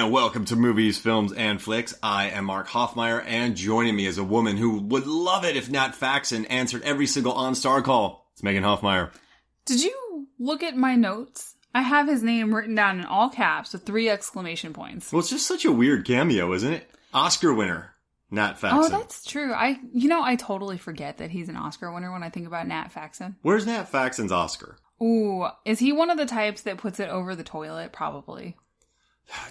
and welcome to Movies, Films, and Flicks. I am Mark Hoffmeyer, and joining me is a woman who would love it if Nat Faxon answered every single on-star call. It's Megan Hoffmeyer. Did you look at my notes? I have his name written down in all caps with 3 exclamation points. Well, it's just such a weird cameo, isn't it? Oscar winner, Nat Faxon. Oh, that's true. I totally forget that he's an Oscar winner when I think about Nat Faxon. Where's Nat Faxon's Oscar? Ooh, is he one of the types that puts it over the toilet? Probably.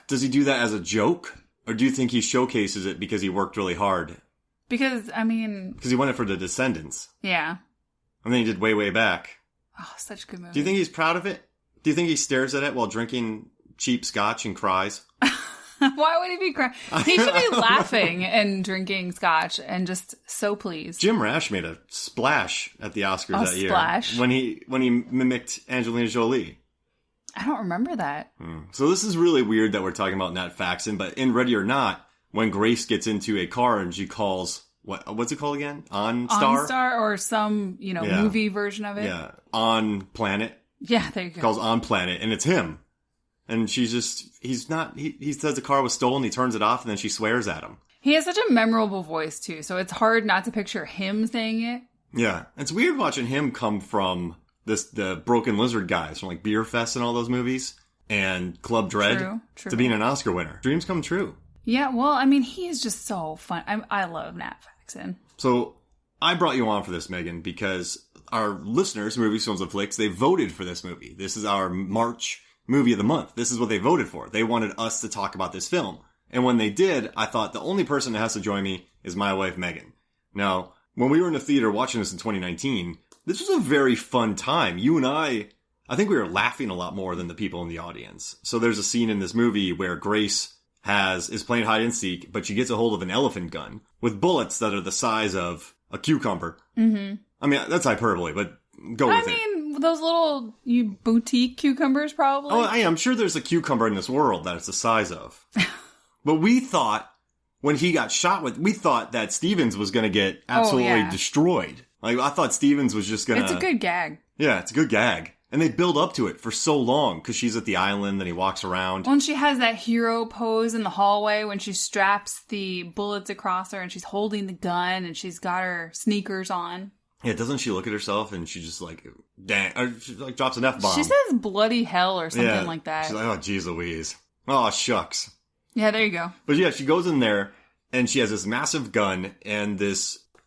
Does he do that as a joke? Or do you think he showcases it because he worked really hard? Because he won it for The Descendants. Yeah. And then he did Way, Way Back. Oh, such a good movie. Do you think he's proud of it? Do you think he stares at it while drinking cheap scotch and cries? Why would he be crying? He should be laughing and drinking scotch and just so pleased. Jim Rash made a splash at the Oscars that year. Splash? When he mimicked Angelina Jolie. I don't remember that. So this is really weird that we're talking about Nat Faxon, but in Ready or Not, when Grace gets into a car and she calls, what's it called again? OnStar? OnStar or some, movie version of it. Yeah. On Planet. Yeah, there you go. Calls On Planet, and it's him. And he says the car was stolen, he turns it off, and then she swears at him. He has such a memorable voice, too, so it's hard not to picture him saying it. Yeah. It's weird watching him come from the Broken Lizard guys from like Beer Fest and all those movies, and Club Dread, True. to being an Oscar winner. Dreams come true. Yeah, well, he is just so fun. I love Nat Faxon. So, I brought you on for this, Megan, because our listeners, Movies, Films, and Flicks, they voted for this movie. This is our March movie of the month. This is what they voted for. They wanted us to talk about this film. And when they did, I thought the only person that has to join me is my wife, Megan. Now, when we were in the theater watching this in 2019, this was a very fun time. You and I think we were laughing a lot more than the people in the audience. So there's a scene in this movie where Grace is playing hide and seek, but she gets a hold of an elephant gun with bullets that are the size of a cucumber. Mm-hmm. That's hyperbole, but go with it. Those little boutique cucumbers, probably. Oh, I'm sure there's a cucumber in this world that it's the size of. But we thought, when he got shot we thought that Stevens was going to get absolutely destroyed. Like, I thought Stevens was just going to... It's a good gag. Yeah, it's a good gag. And they build up to it for so long, because she's at the island, and he walks around. When she has that hero pose in the hallway, when she straps the bullets across her, and she's holding the gun, and she's got her sneakers on. Yeah, doesn't she look at herself and she just like, dang, or she like drops an F-bomb. She says bloody hell or something like that. She's like, oh, geez Louise. Oh, shucks. Yeah, there you go. But yeah, she goes in there and she has this massive gun and the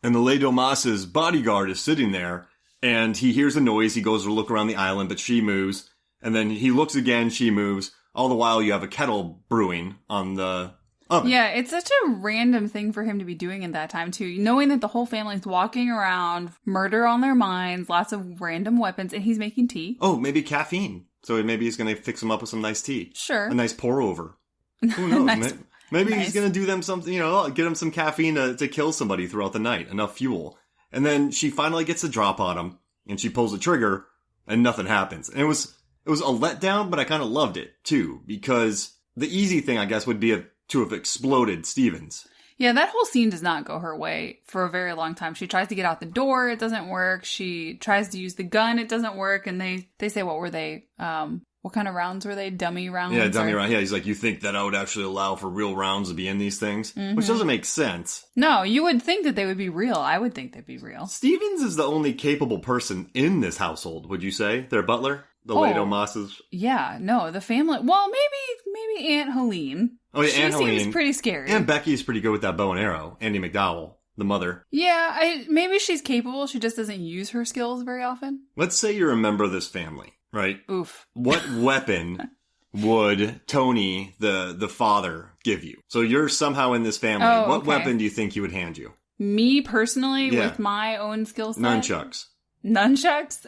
Lay Domas's bodyguard is sitting there and he hears a noise. He goes to look around the island, but she moves. And then he looks again, she moves. All the while you have a kettle brewing on the oven. Yeah, it's such a random thing for him to be doing at that time, too. Knowing that the whole family's walking around, murder on their minds, lots of random weapons, and he's making tea. Oh, maybe caffeine. So maybe he's going to fix them up with some nice tea. Sure. A nice pour over. Who knows? Maybe nice. He's going to do them something, get them some caffeine to kill somebody throughout the night. Enough fuel. And then she finally gets a drop on him, and she pulls the trigger, and nothing happens. And it was a letdown, but I kind of loved it, too, because the easy thing, I guess, would be to have exploded Stevens. Yeah, that whole scene does not go her way for a very long time. She tries to get out the door, it doesn't work. She tries to use the gun, it doesn't work. And they say, what were they? What kind of rounds were they? Dummy rounds? Yeah, dummy rounds. Yeah, he's like, you think that I would actually allow for real rounds to be in these things? Mm-hmm. Which doesn't make sense. No, you would think that they would be real. I would think they'd be real. Stevens is the only capable person in this household, would you say? Their butler? The Lado Moss's? Yeah, no, the family. Well, maybe Aunt Helene. Oh, yeah, Aunt Helene. She seems pretty scary. And Becky's pretty good with that bow and arrow. Andy McDowell, the mother. Yeah, maybe she's capable. She just doesn't use her skills very often. Let's say you're a member of this family, right? Oof. What weapon would Tony, the father, give you? So you're somehow in this family. Oh, what okay. weapon do you think he would hand you? Me personally, with my own skill set? Nunchucks. Nunchucks?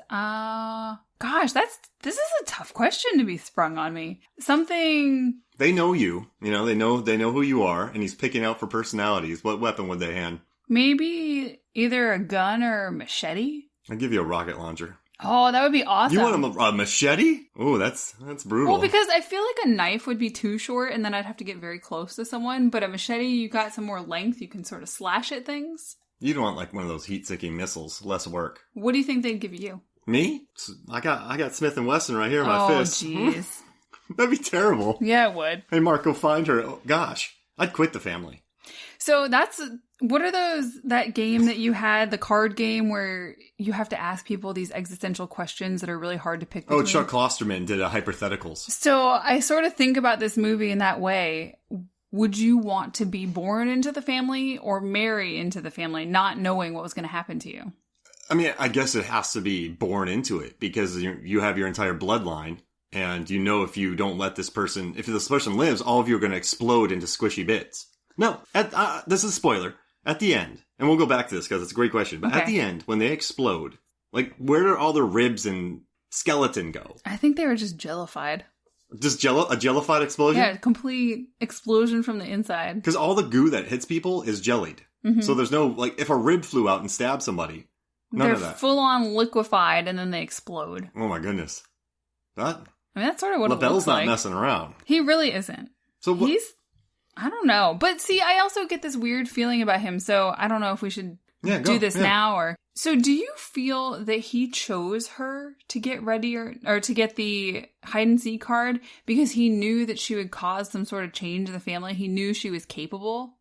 Gosh, this is a tough question to be sprung on me. Something... They know you. They know who you are, and he's picking out for personalities. What weapon would they hand? Maybe either a gun or a machete? I'd give you a rocket launcher. Oh, that would be awesome. You want a machete? Oh, that's brutal. Well, because I feel like a knife would be too short, and then I'd have to get very close to someone. But a machete, you got some more length. You can sort of slash at things. You'd want like one of those heat-seeking missiles. Less work. What do you think they'd give you? Me? I got Smith & Wesson right here in my fist. Oh, jeez. That'd be terrible. Yeah, it would. Hey, Mark, go find her. Oh, gosh, I'd quit the family. So what are that game that you had, the card game where you have to ask people these existential questions that are really hard to pick between? Oh, Chuck Klosterman did hypotheticals. So I sort of think about this movie in that way. Would you want to be born into the family or marry into the family, not knowing what was going to happen to you? I mean, I guess it has to be born into it because you have your entire bloodline. And you know if you don't let this person, if this person lives, all of you are going to explode into squishy bits. No, this is a spoiler. At the end, and we'll go back to this because it's a great question, but At the end, when they explode, like, where do all their ribs and skeleton go? I think they were just jellified. Just a jellified explosion? Yeah, complete explosion from the inside. Because all the goo that hits people is jellied. Mm-hmm. So there's no, like, if a rib flew out and stabbed somebody, none of that. They're full-on liquefied, and then they explode. Oh my goodness. That's sort of what LaBelle's it looks like. not messing around. He really isn't. So I don't know. But see, I also get this weird feeling about him, so I don't know if we should do this now or... So do you feel that he chose her to get ready or to get the hide-and-seek card because he knew that she would cause some sort of change in the family? He knew she was capable?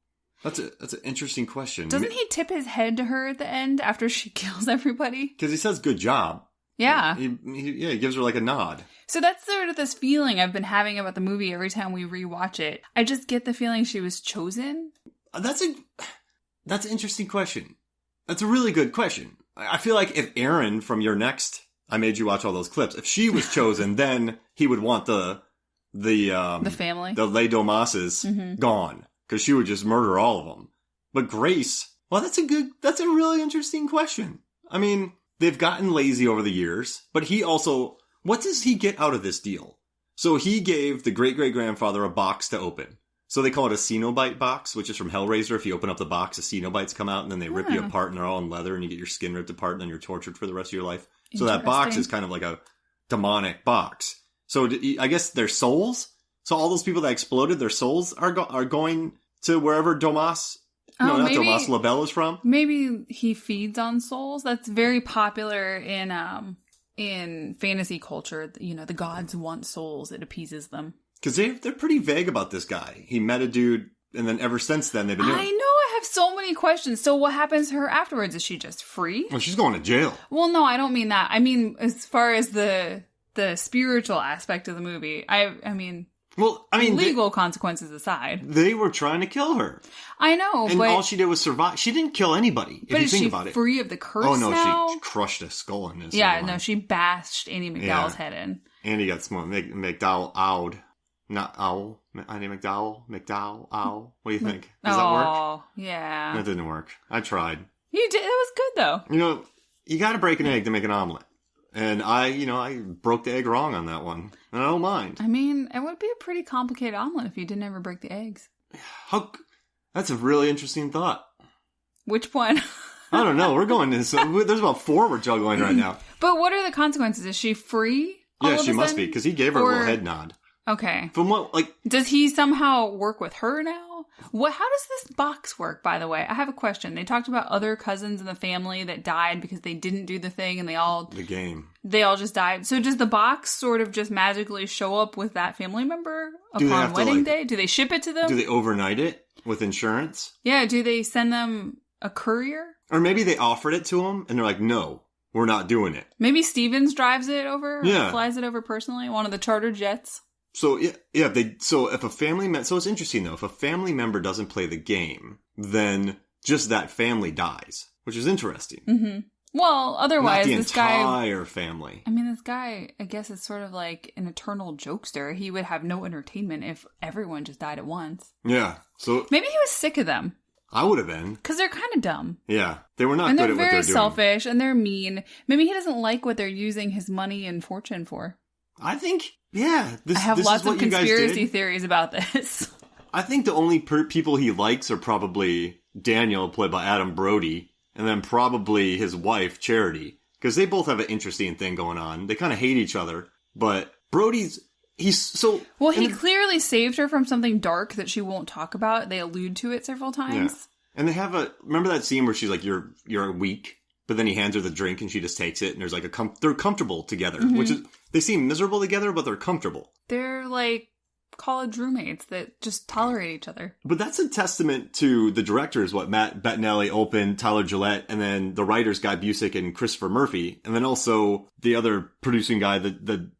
That's an interesting question. Doesn't he tip his head to her at the end after she kills everybody? Because he says, good job. Yeah. He gives her like a nod. So that's sort of this feeling I've been having about the movie every time we rewatch it. I just get the feeling she was chosen. That's an interesting question. That's a really good question. I feel like if Aaron from your next, I made you watch all those clips, if she was chosen, then he would want the family, the Les Domases gone, because she would just murder all of them. But Grace, well, that's a really interesting question. I mean, they've gotten lazy over the years, but he also, what does he get out of this deal? So he gave the great-great-grandfather a box to open. So they call it a Cenobite box, which is from Hellraiser. If you open up the box, the Cenobites come out and then they rip you apart and they're all in leather and you get your skin ripped apart and then you're tortured for the rest of your life. So that box is kind of like a demonic box. So I guess their souls. So all those people that exploded, their souls are going to wherever Domas, not Domas, LaBelle is from. Maybe he feeds on souls. That's very popular in fantasy culture. You know, the gods want souls. It appeases them. Because they're pretty vague about this guy. He met a dude, and then ever since then, they've been doing... I know, I have so many questions. So what happens to her afterwards? Is she just free? Well, she's going to jail. Well, no, I don't mean that. I mean, as far as the spiritual aspect of the movie, I mean... Well, I mean... legal consequences aside. They were trying to kill her. I know, and all she did was survive. She didn't kill anybody, if you think about it. But is she free of the curse now? Oh, no, she crushed a skull in this. Yeah, no, she bashed Andy McDowell's head in. Andy got smoked. McDowell owled. Not Owl. Andy McDowell. Owl. What do you think? Does that work? Oh, yeah. That didn't work. I tried. You did. That was good, though. You know, you got to break an egg to make an omelet. And I broke the egg wrong on that one. And I don't mind. I mean, it would be a pretty complicated omelet if you didn't ever break the eggs. That's a really interesting thought. Which one? I don't know. We're going to... there's about 4 we're juggling right now. But what are the consequences? Is she free? Yeah, she must be, because he gave her a little head nod. Okay. From what, like... Does he somehow work with her now? How does this box work, by the way? I have a question. They talked about other cousins in the family that died because they didn't do the thing and they all just died. So does the box sort of just magically show up with that family member upon wedding day? Do they ship it to them? Do they overnight it with insurance? Yeah, do they send them a courier? Or maybe they offered it to them and they're like, no, we're not doing it. Maybe Stevens drives it over? Yeah. Or flies it over personally? One of the charter jets? So if a family member, so it's interesting though, if a family member doesn't play the game, then just that family dies, which is interesting. Mm-hmm. Well, otherwise, this guy... the entire family. I mean, this guy, I guess, is sort of like an eternal jokester. He would have no entertainment if everyone just died at once. Yeah, so... maybe he was sick of them. I would have been. Because they're kind of dumb. Yeah, they were not good at at what they're doing. And they're very selfish, and they're mean. Maybe he doesn't like what they're using his money and fortune for. I think, yeah. I have lots of conspiracy theories about this. I think the only people he likes are probably Daniel, played by Adam Brody, and then probably his wife, Charity. Because they both have an interesting thing going on. They kind of hate each other. But he's so... well, he clearly saved her from something dark that she won't talk about. They allude to it several times. Yeah. And they have remember that scene where she's like, you're weak? but then he hands her the drink and she just takes it, and there's like they're comfortable together, which is, they seem miserable together, but they're comfortable. They're like college roommates that just tolerate each other. But that's a testament to the directors, Matt Bettinelli-Olpin, Tyler Gillett, and then the writers, Guy Busick and Christopher Murphy, and then also the other producing guy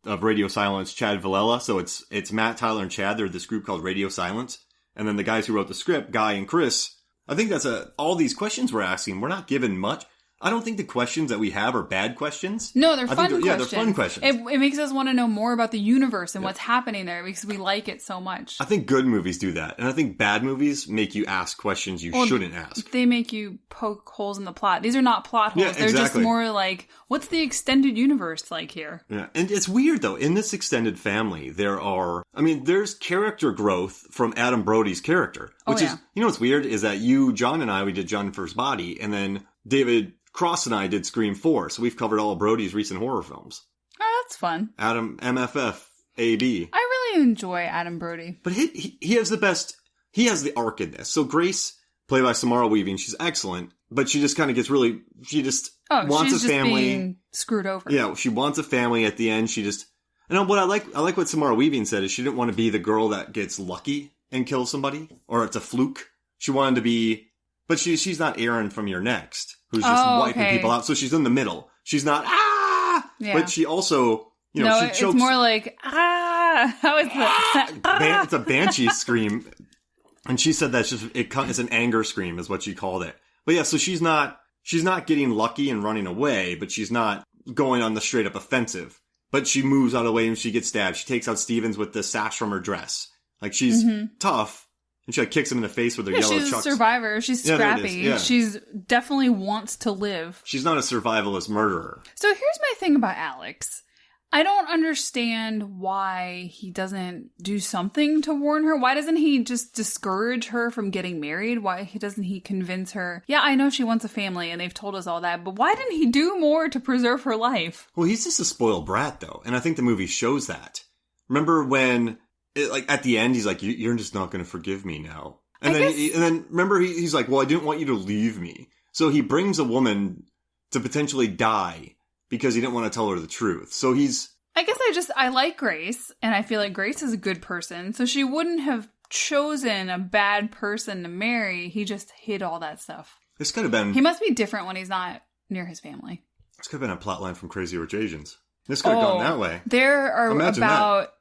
of Radio Silence, Chad Villella. So it's Matt, Tyler, and Chad. They're this group called Radio Silence. And then the guys who wrote the script, Guy and Chris. I think that's all these questions we're asking, we're not given much. I don't think the questions that we have are bad questions. No, they're fun questions. Yeah, they're fun questions. It makes us want to know more about the universe and what's happening there because we like it so much. I think good movies do that. And I think bad movies make you ask questions you shouldn't ask. They make you poke holes in the plot. These are not plot holes. They're just more like, what's the extended universe like here? Yeah, and it's weird, though. In this extended family, there's character growth from Adam Brody's character. Which is, you know what's weird? Is that John and I, we did John First Body, and then David Cross and I did Scream 4, so we've covered all of Brody's recent horror films. Oh, that's fun. Adam, MFF, AB. I really enjoy Adam Brody. But he has he has the arc in this. So Grace, played by Samara Weaving, she's excellent, but she just kind of gets she just wants a family. Being screwed over. Yeah, she wants a family at the end. What I like what Samara Weaving said is she didn't want to be the girl that gets lucky and kills somebody, or it's a fluke. She wanted to be, but she's not Aaron from Your Next, who's just wiping people out. So she's in the middle. She's not, yeah. But she also, she chokes. It's more like, how is that? It's a banshee scream. And she said that's it's an anger scream is what she called it. But yeah, so she's not getting lucky and running away, but she's not going on the straight up offensive. But she moves out of the way and she gets stabbed. She takes out Stevens with the sash from her dress. Like, she's tough. And she kicks him in the face with her yellow chucks. She's a survivor. She's scrappy. Yeah. She's definitely wants to live. She's not a survivalist murderer. So here's my thing about Alex. I don't understand why he doesn't do something to warn her. Why doesn't he just discourage her from getting married? Why doesn't he convince her? Yeah, I know she wants a family and they've told us all that, but why didn't he do more to preserve her life? Well, he's just a spoiled brat, though. And I think the movie shows that. Remember when... at the end, he's like, "You're just not going to forgive me now." And then remember, he's like, "Well, I didn't want you to leave me." So he brings a woman to potentially die because he didn't want to tell her the truth. So I guess I like Grace, and I feel like Grace is a good person. So she wouldn't have chosen a bad person to marry. He just hid all that stuff. This could have been... He must be different when he's not near his family. This could have been a plotline from Crazy Rich Asians. This could have gone that way. There are about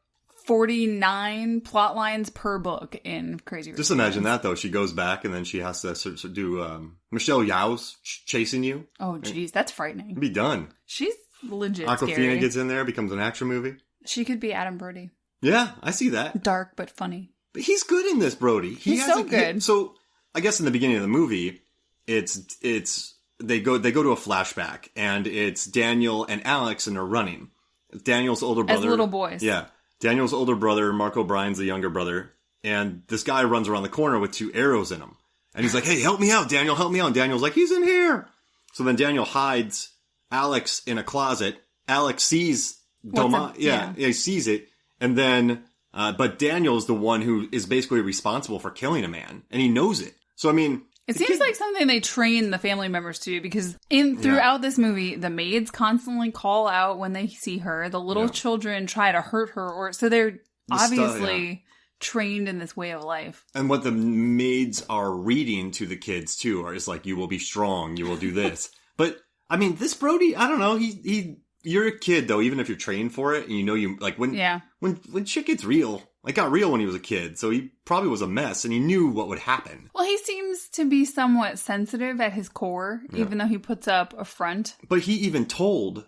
49 plot lines per book in Crazy Rich Just imagine that, though. She goes back and then she has to do Michelle Yeoh's Chasing You. Oh, geez. That's frightening. Be done. She's legit Aquafina scary. gets in there, becomes an action movie. She could be Adam Brody. Yeah, I see that. Dark but funny. But he's good in this, Brody. He's so good. So I guess in the beginning of the movie, it's they go to a flashback, and it's Daniel and Alex, and they're running. Daniel's older brother. As little boys. Yeah. Daniel's older brother, Mark O'Brien's the younger brother, and this guy runs around the corner with 2 arrows in him. And he's like, "Hey, help me out, Daniel, help me out." And Daniel's like, "He's in here." So then Daniel hides Alex in a closet. Alex sees he sees it. And then, but Daniel's the one who is basically responsible for killing a man. And he knows it. So, I mean... It seems like something they train the family members to, because throughout this movie, the maids constantly call out when they see her. The little children try to hurt her, so they're obviously trained in this way of life. And what the maids are reading to the kids too is like, "You will be strong, you will do this." But I mean, this Brody, I don't know. You're a kid though, even if you're trained for it, and you know when shit gets real. It got real when he was a kid, so he probably was a mess, and he knew what would happen. Well, he seems to be somewhat sensitive at his core, even though he puts up a front. But he even told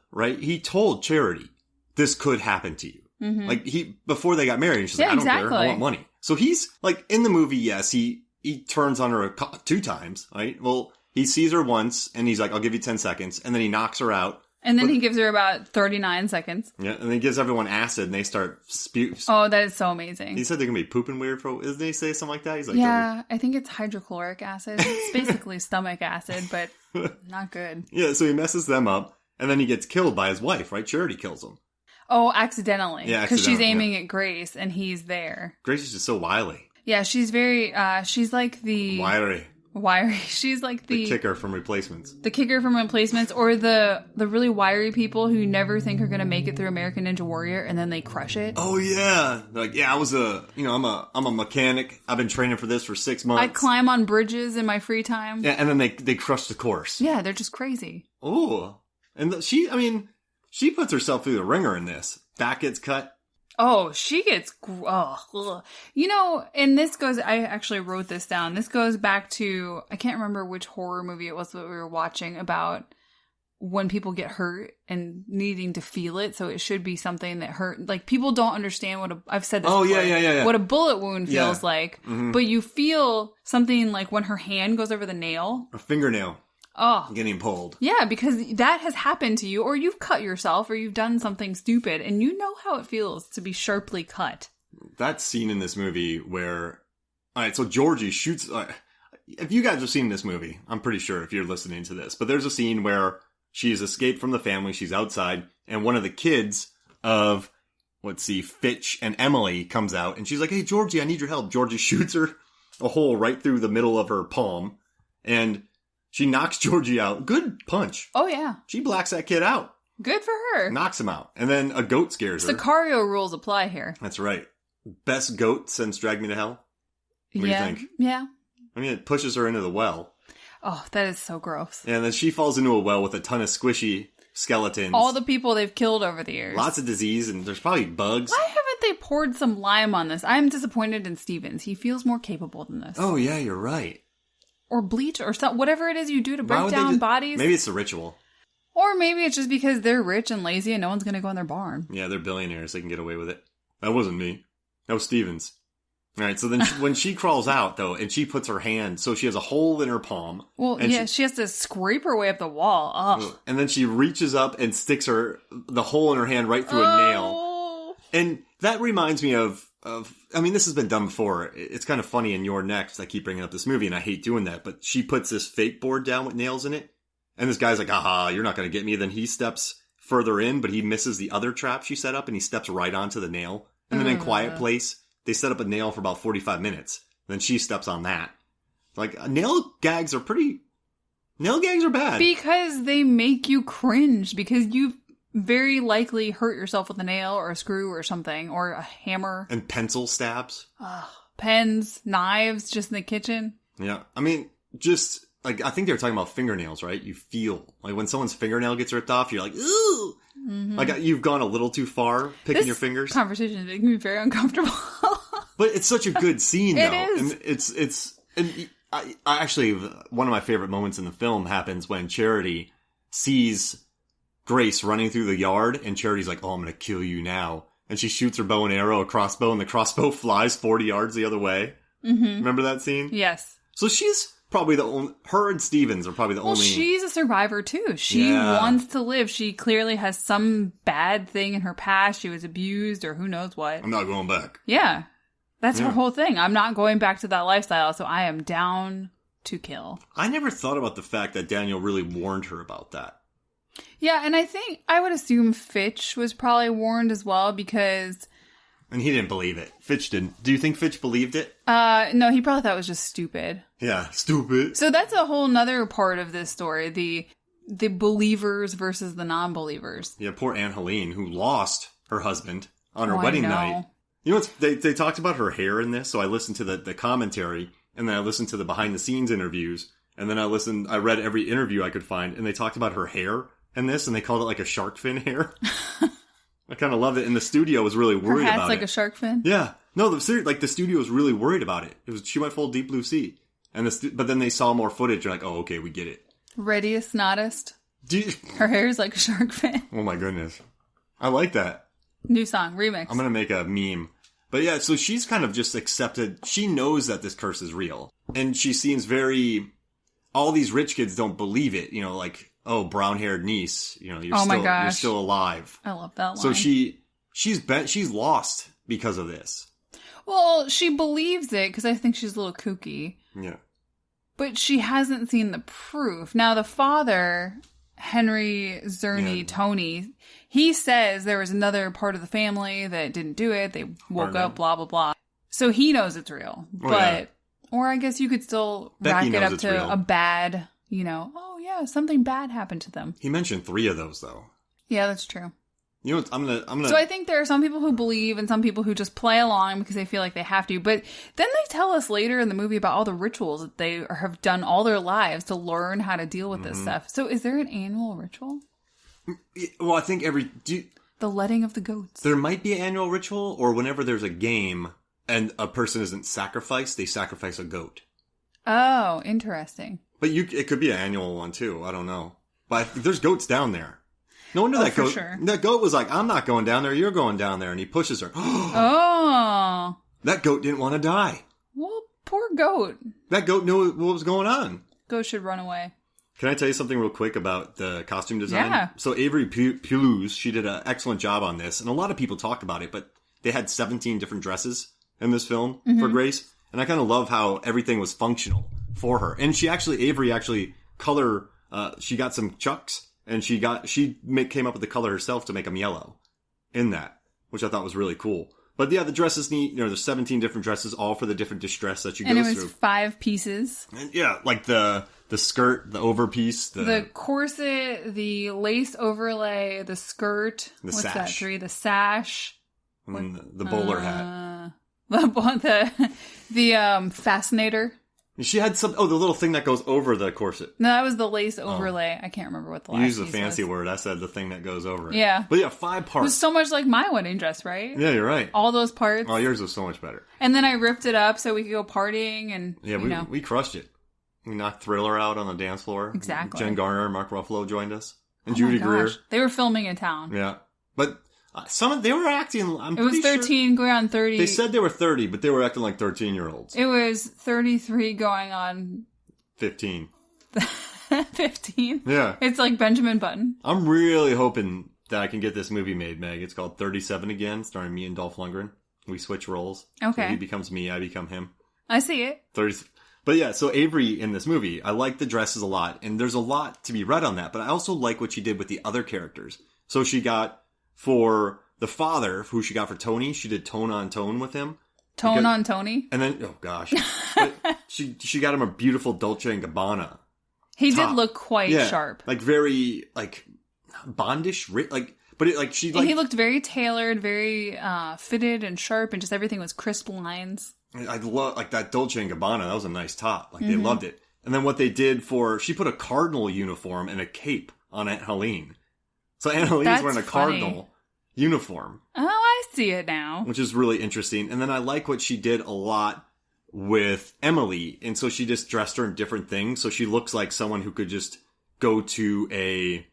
Charity, this could happen to you. Mm-hmm. Like, before they got married, she's like, "I don't care, I want money." So he's, like, in the movie, yes, he turns on her 2 times, right? Well, he sees her once, and he's like, "I'll give you 10 seconds," and then he knocks her out. And then he gives her about 39 seconds. Yeah, and then he gives everyone acid, and they start Oh, that is so amazing. He said they're going to be pooping weird isn't he say something like that? He's like, yeah, I think it's hydrochloric acid. It's basically stomach acid, but not good. Yeah, so he messes them up, and then he gets killed by his wife, right? Charity kills him. Oh, accidentally. Yeah, because she's aiming at Grace, and he's there. Grace is just so wily. Yeah, she's very, she's like the... Wiry. wiry. She's like the kicker from Replacements. The kicker from Replacements, or the really wiry people who never think are going to make it through American Ninja Warrior, and then they crush it. Oh yeah, like I was I'm a mechanic. I've been training for this for 6 months. I climb on bridges in my free time. Yeah, and then they crush the course. Yeah, they're just crazy. Oh, and she puts herself through the ringer in this. Back gets cut. Oh, she gets... and this goes... I actually wrote this down. This goes back to... I can't remember which horror movie it was that we were watching about when people get hurt and needing to feel it. So it should be something that hurt. Like, people don't understand what I've said this before. Yeah. What a bullet wound feels like. Mm-hmm. But you feel something like when her hand goes over the nail. A fingernail. Oh. Getting pulled. Yeah, because that has happened to you, or you've cut yourself, or you've done something stupid, and you know how it feels to be sharply cut. That scene in this movie where... Alright, so Georgie shoots... if you guys have seen this movie, I'm pretty sure if you're listening to this, but there's a scene where she's escaped from the family, she's outside, and one of the kids of, Fitch and Emily comes out, and she's like, hey, Georgie, I need your help. Georgie shoots her a hole right through the middle of her palm, and... she knocks Georgie out. Good punch. Oh, yeah. She blacks that kid out. Good for her. Knocks him out. And then a goat scares her. Sicario rules apply here. That's right. Best goat since Drag Me to Hell? What do you think? Yeah. I mean, it pushes her into the well. Oh, that is so gross. And then she falls into a well with a ton of squishy skeletons. All the people they've killed over the years. Lots of disease, and there's probably bugs. Why haven't they poured some lime on this? I'm disappointed in Stevens. He feels more capable than this. Oh, yeah, you're right. Or bleach, or whatever it is you do to break down bodies. Maybe it's a ritual. Or maybe it's just because they're rich and lazy and no one's going to go in their barn. Yeah, they're billionaires. They can get away with it. That wasn't me. That was Stevens. All right, so then when she crawls out, though, and she puts her hand, so she has a hole in her palm. Well, yeah, she has to scrape her way up the wall. Ugh. And then she reaches up and sticks the hole in her hand right through a nail. And that reminds me of, this has been done before. It's kind of funny in You're Next. I keep bringing up this movie, and I hate doing that. But she puts this fake board down with nails in it. And this guy's like, aha, you're not going to get me. Then he steps further in, but he misses the other trap she set up, and he steps right onto the nail. And then in Quiet Place, they set up a nail for about 45 minutes. Then she steps on that. Like, nail gags are bad. Because they make you cringe. Because you've very likely hurt yourself with a nail or a screw or something, or a hammer. And pencil stabs. Pens, knives, just in the kitchen. Yeah. I mean, just, like, I think they were talking about fingernails, right? You feel, like, when someone's fingernail gets ripped off, you're like, ooh! Mm-hmm. Like, you've gone a little too far picking your fingers. This conversation is making me very uncomfortable. But it's such a good scene, though. It is. And I actually, one of my favorite moments in the film happens when Charity sees Grace running through the yard, and Charity's like, oh, I'm going to kill you now. And she shoots her bow and arrow, a crossbow, and the crossbow flies 40 yards the other way. Mm-hmm. Remember that scene? Yes. So she's probably the only... Her and Stevens are probably the only... Well, she's a survivor, too. She wants to live. She clearly has some bad thing in her past. She was abused, or who knows what. I'm not going back. Yeah. That's her whole thing. I'm not going back to that lifestyle, so I am down to kill. I never thought about the fact that Daniel really warned her about that. Yeah, and I would assume Fitch was probably warned as well, because... And he didn't believe it. Fitch didn't. Do you think Fitch believed it? No, he probably thought it was just stupid. Yeah, stupid. So that's a whole nother part of this story, the believers versus the non-believers. Yeah, poor Aunt Helene, who lost her husband on her wedding night. You know, they talked about her hair in this, so I listened to the commentary, and then I listened to the behind-the-scenes interviews, and then I read every interview I could find, and they talked about her hair in this, and they called it like a shark fin hair. I kind of loved it, and the studio was really worried about it. Her hat's like a shark fin? Yeah. No, the studio was really worried about it. She went full Deep Blue Sea. But then they saw more footage, and like, oh, okay, we get it. Readiest, noddest. Her hair's like a shark fin. Oh my goodness. I like that. New song, remix. I'm going to make a meme. But yeah, so she's kind of just accepted. She knows that this curse is real. And she seems all these rich kids don't believe it. You know, like, oh, brown-haired niece, you know, you're still alive. I love that line. So she's lost because of this. Well, she believes it because I think she's a little kooky. Yeah. But she hasn't seen the proof. Now, the father, Henry Zerny Tony, he says there was another part of the family that didn't do it. They woke up, blah, blah, blah. So he knows it's real. But Or I guess you could still rack it up to real. A bad, oh yeah, something bad happened to them. He mentioned 3 of those, though. Yeah, that's true. You know, I'm gonna. So I think there are some people who believe and some people who just play along because they feel like they have to. But then they tell us later in the movie about all the rituals that they have done all their lives to learn how to deal with this stuff. So is there an annual ritual? Well, I think the letting of the goats. There might be an annual ritual, or whenever there's a game and a person isn't sacrificed, they sacrifice a goat. Oh, interesting. But it could be an annual one too. I don't know. But there's goats down there. No wonder that goat. Sure. That goat was like, "I'm not going down there. You're going down there," and he pushes her. Oh. That goat didn't want to die. Well, poor goat. That goat knew what was going on. Goat should run away. Can I tell you something real quick about the costume design? Yeah. So Avery Pelouse, she did an excellent job on this, and a lot of people talk about it, but they had 17 different dresses in this film for Grace, and I kind of love how everything was functional for her. And Avery actually she got some chucks. And she came up with the color herself to make them yellow in that, which I thought was really cool. But yeah, the dress is neat. There's 17 different dresses, all for the different distress that you go through. And it was 5 pieces. And yeah, like the skirt, the overpiece, the corset, the lace overlay, the skirt. What's sash. That 3? The sash. And then the bowler hat. The fascinator. She had the little thing that goes over the corset. No, that was the lace overlay. I can't remember what the last You used a fancy word. I said the thing that goes over it. Yeah. But yeah, 5 parts. It was so much like my wedding dress, right? Yeah, you're right. All those parts. Oh, yours was so much better. And then I ripped it up so we could go partying and, we crushed it. We knocked Thriller out on the dance floor. Exactly. Jen Garner and Mark Ruffalo joined us. And Judy Greer. They were filming in town. Yeah. But they were acting. It was 13 going on 30. They said they were 30, but they were acting like 13-year-olds. It was 33 going on 15. 15? Yeah. It's like Benjamin Button. I'm really hoping that I can get this movie made, Meg. It's called 37 Again, starring me and Dolph Lundgren. We switch roles. Okay. So he becomes me, I become him. I see it. 30. But yeah, so Avery in this movie, I like the dresses a lot, and there's a lot to be read on that, but I also like what she did with the other characters. So she got, for the father, who she got for Tony, she did tone on tone with him. Tone on Tony? And then, oh gosh. But she got him a beautiful Dolce & Gabbana. He did look quite sharp. Like very, like, bondish, he looked very tailored, very fitted and sharp, and just everything was crisp lines. I love, like, that Dolce & Gabbana. That was a nice top. Like, they loved it. And then what they did she put a cardinal uniform and a cape on Aunt Helene. So Aunt Helene's wearing a cardinal uniform. Oh, I see it now. Which is really interesting. And then I like what she did a lot with Emily. And so she just dressed her in different things. So she looks like someone who could just go to a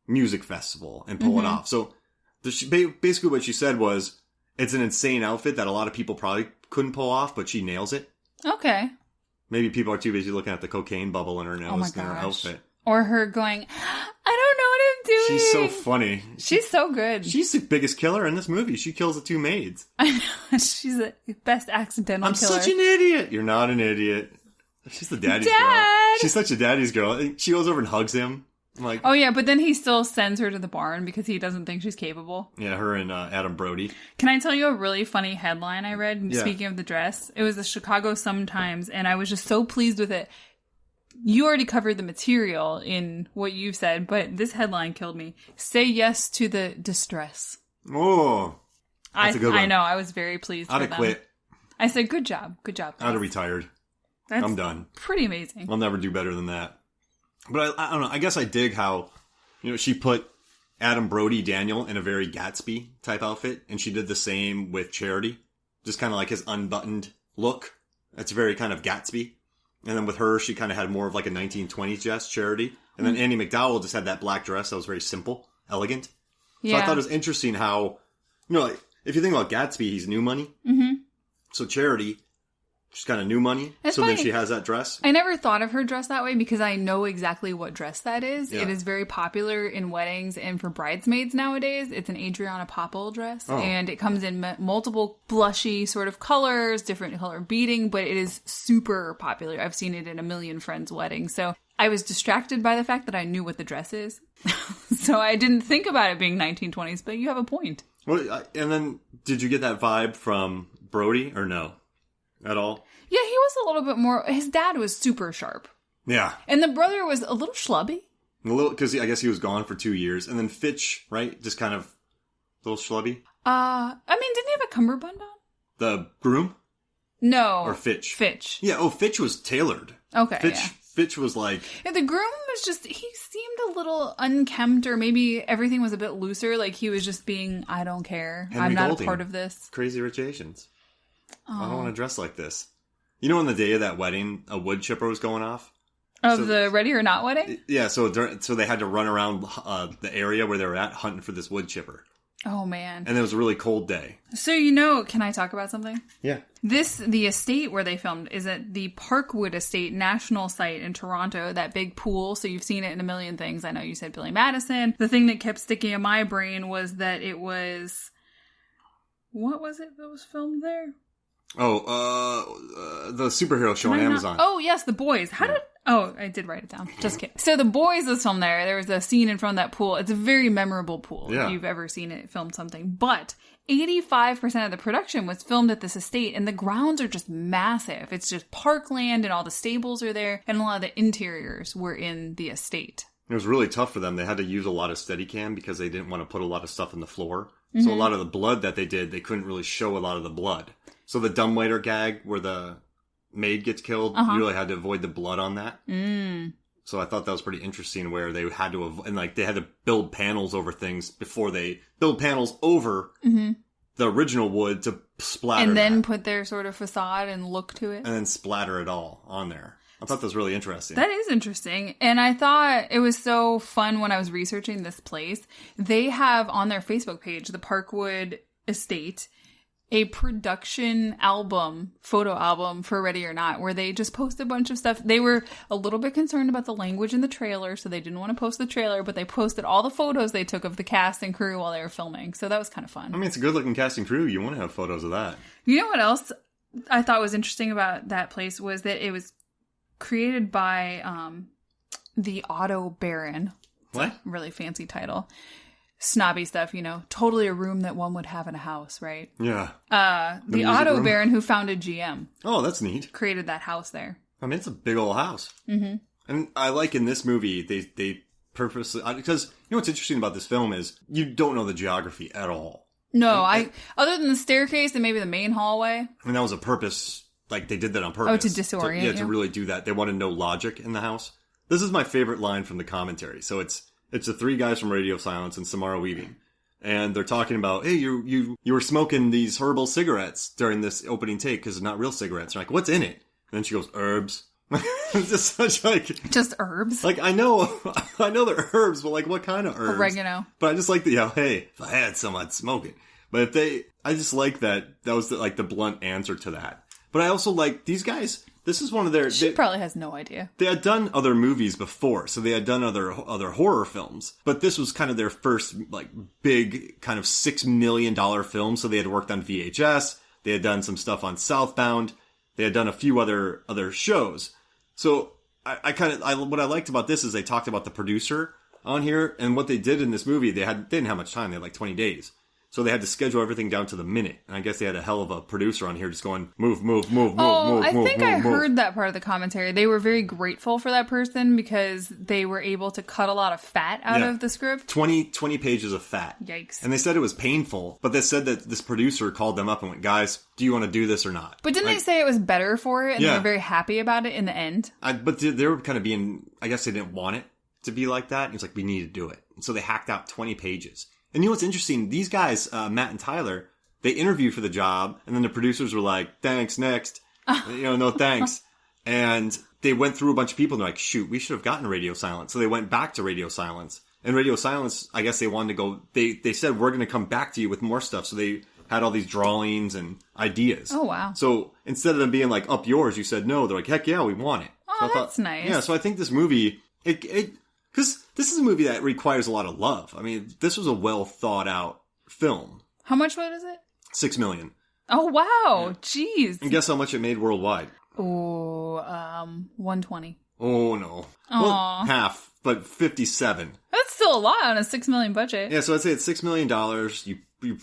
music festival and pull it off. So basically what she said was, it's an insane outfit that a lot of people probably couldn't pull off, but she nails it. Okay. Maybe people are too busy looking at the cocaine bubble in her nose in her outfit. Or her going, I don't know what I'm doing. She's so funny. She's so good. She's the biggest killer in this movie. She kills the 2 maids. I know. She's the best accidental killer. I'm such an idiot. You're not an idiot. She's the daddy's girl. She's such a daddy's girl. She goes over and hugs him. I'm like, oh yeah, but then he still sends her to the barn because he doesn't think she's capable. Yeah, her and Adam Brody. Can I tell you a really funny headline I read, speaking of the dress? It was the Chicago Sun-Times, and I was just so pleased with it. You already covered the material in what you've said, but this headline killed me. Say yes to the distress. Oh, that's a good one. I know, I was very pleased I'd have quit. I said, good job. Good job. I'd have retired. I'm done. Pretty amazing. I'll never do better than that. But I don't know. I guess I dig how, she put Adam Brody Daniel in a very Gatsby type outfit, and she did the same with Charity. Just kind of like his unbuttoned look. It's very kind of Gatsby. And then with her, she kind of had more of like a 1920s dress, Charity. And then Andie MacDowell just had that black dress that was very simple, elegant. So I thought it was interesting how, like, if you think about Gatsby, he's new money. Mm-hmm. So Charity, she's kind of new money. It's funny. Then she has that dress. I never thought of her dress that way because I know exactly what dress that is. Yeah. It is very popular in weddings and for bridesmaids nowadays. It's an Adriana Popple dress. Oh. And it comes in multiple blushy sort of colors, different color beading, but it is super popular. I've seen it in a million friends' weddings. So I was distracted by the fact that I knew what the dress is. So I didn't think about it being 1920s, but you have a point. Well, and then did you get that vibe from Brody or no? at all. Yeah, he was a little bit more... His dad was super sharp. Yeah. And the brother was a little schlubby. A little, because I guess he was gone for 2 years. And then Fitch, right? Just kind of a little schlubby. I mean, didn't he have a cummerbund on? The groom? No. Or Fitch? Fitch. Yeah, Fitch was tailored. Okay, Fitch was like... Yeah, the groom was just... He seemed a little unkempt, or maybe everything was a bit looser. Like, he was just being, I don't care. Henry I'm not Golding. a part of this. Crazy Rich Asians. I don't want to dress like this. You know, on the day of that wedding, a wood chipper was going off? Of the Ready or Not wedding? Yeah, so they had to run around the area where they were at hunting for this wood chipper. Oh, man. And it was a really cold day. So, you know, can I talk about something? Yeah. The estate where they filmed is at the Parkwood Estate National Site in Toronto, that big pool. So you've seen it in a million things. I know you said Billy Madison. The thing that kept sticking in my brain was that it was... What was it that was filmed there? Oh, the superhero show on Amazon. Oh, yes, The Boys. Oh, I did write it down. Just kidding. So The Boys was filmed there. There was a scene in front of that pool. It's a very memorable pool if you've ever seen it filmed something. But 85% of the production was filmed at this estate, and the grounds are just massive. It's just parkland, and all the stables are there, and a lot of the interiors were in the estate. It was really tough for them. They had to use a lot of Steadicam because they didn't want to put a lot of stuff on the floor. Mm-hmm. So a lot of the blood that they did, they couldn't really show a lot of the blood. So the dumbwaiter gag where the maid gets killed, you really had to avoid the blood on that. Mm. So I thought that was pretty interesting where they had to avoid, and like they had to build panels over things before they build panels over the original wood to splatter and then put their sort of facade and look to it. And then splatter it all on there. I thought that was really interesting. That is interesting. And I thought it was so fun when I was researching this place. They have on their Facebook page, the Parkwood Estate, a production album, photo album for Ready or Not, where they just post a bunch of stuff. They were a little bit concerned about the language in the trailer, so they didn't want to post the trailer, but they posted all the photos they took of the cast and crew while they were filming. So that was kind of fun. I mean, it's a good-looking cast and crew. You want to have photos of that. You know what else I thought was interesting about that place was that it was created by the Otto Baron. What? Really fancy title. Snobby stuff, you know. Totally a room that one would have in a house, right? Yeah. The Otto Baron who founded GM. Oh, that's neat. Created that house there. I mean, it's a big old house. Mm-hmm. And I like in this movie, they purposely... Because, you know what's interesting about this film is you don't know the geography at all. No, other than the staircase and maybe the main hallway. And that was a purpose... Like, they did that on purpose. Oh, to disorient you? Yeah, to really do that. They want to know logic in the house. This is my favorite line from the commentary. So it's the three guys from Radio Silence and Samara Weaving. And they're talking about, hey, you were smoking these herbal cigarettes during this opening take because they're not real cigarettes. They're like, what's in it? And then she goes, herbs. It's just such like... Just herbs? Like, I know they're herbs, but like, what kind of herbs? Oregano. But I just like hey, if I had some, I'd smoke it. But I just like that was the blunt answer to that. But I also like these guys. This is one of their... She probably has no idea. They had done other movies before, so they had done other horror films. But this was kind of their first, like, big kind of $6 million film. So they had worked on VHS. They had done some stuff on Southbound. They had done a few other shows. So what I liked about this is they talked about the producer on here. And what they did in this movie, they didn't have much time. They had like 20 days. So they had to schedule everything down to the minute. And I guess they had a hell of a producer on here just going, move. I think I heard that part of the commentary. They were very grateful for that person because they were able to cut a lot of fat out of the script. 20 pages of fat. Yikes. And they said it was painful, but they said that this producer called them up and went, guys, do you want to do this or not? But didn't they say it was better for it and they were very happy about it in the end? But they were kind of being, I guess they didn't want it to be like that. And it's like, we need to do it. And so they hacked out 20 pages. And you know what's interesting? These guys, Matt and Tyler, they interviewed for the job, and then the producers were like, thanks, next. No thanks. And they went through a bunch of people, and they're like, shoot, we should have gotten Radio Silence. So they went back to Radio Silence. And Radio Silence, I guess they wanted to go, they said, we're going to come back to you with more stuff. So they had all these drawings and ideas. Oh, wow. So instead of them being like, up yours, you said no. They're like, heck yeah, we want it. Oh, so that's nice. Yeah, so I think this movie, because this is a movie that requires a lot of love. I mean, this was a well thought out film. How much was it? $6 million. Oh, wow. Jeez. And guess how much it made worldwide? Oh, 120. Oh, no. Aww. Well, half, but 57. That's That's still a lot on a $6 million budget. Yeah, so I'd say it's $6 million. You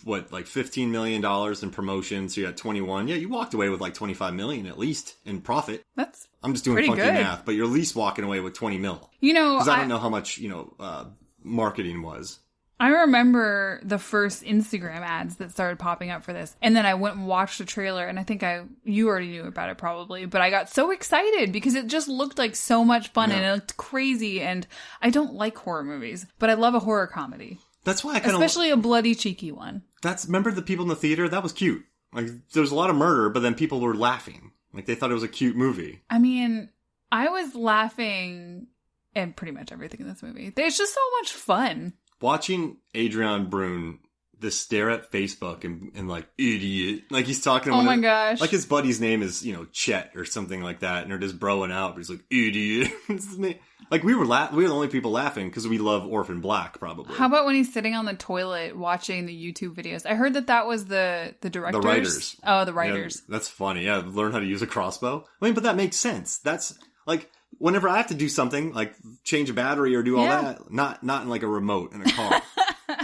what, like $15 million in promotion, so you got 21. Yeah, you walked away with like 25 million at least in profit. I'm just doing funky math, but you're at least walking away with 20 mil. Because I don't know how much, marketing was. I remember the first Instagram ads that started popping up for this. And then I went and watched the trailer, and I think you already knew about it probably, but I got so excited because it just looked like so much fun and it looked crazy. And I don't like horror movies, but I love a horror comedy. That's why especially a bloody, cheeky one. Remember the people in the theater? That was cute. Like, there was a lot of murder, but then people were laughing. Like, they thought it was a cute movie. I mean, I was laughing at pretty much everything in this movie. There's just so much fun. Watching Adrian Brune just stare at Facebook and like, idiot. Like, he's talking to my gosh. Like, his buddy's name is, Chet or something like that. And they're just broing out. But he's like, idiot. Like, we were the only people laughing because we love Orphan Black, probably. How about when he's sitting on the toilet watching the YouTube videos? I heard that was the directors. The writers. Oh, the writers. Yeah, that's funny. Yeah, learn how to use a crossbow. I mean, but that makes sense. That's, like, whenever I have to do something, like change a battery or do all that, not in, like, a remote in a car.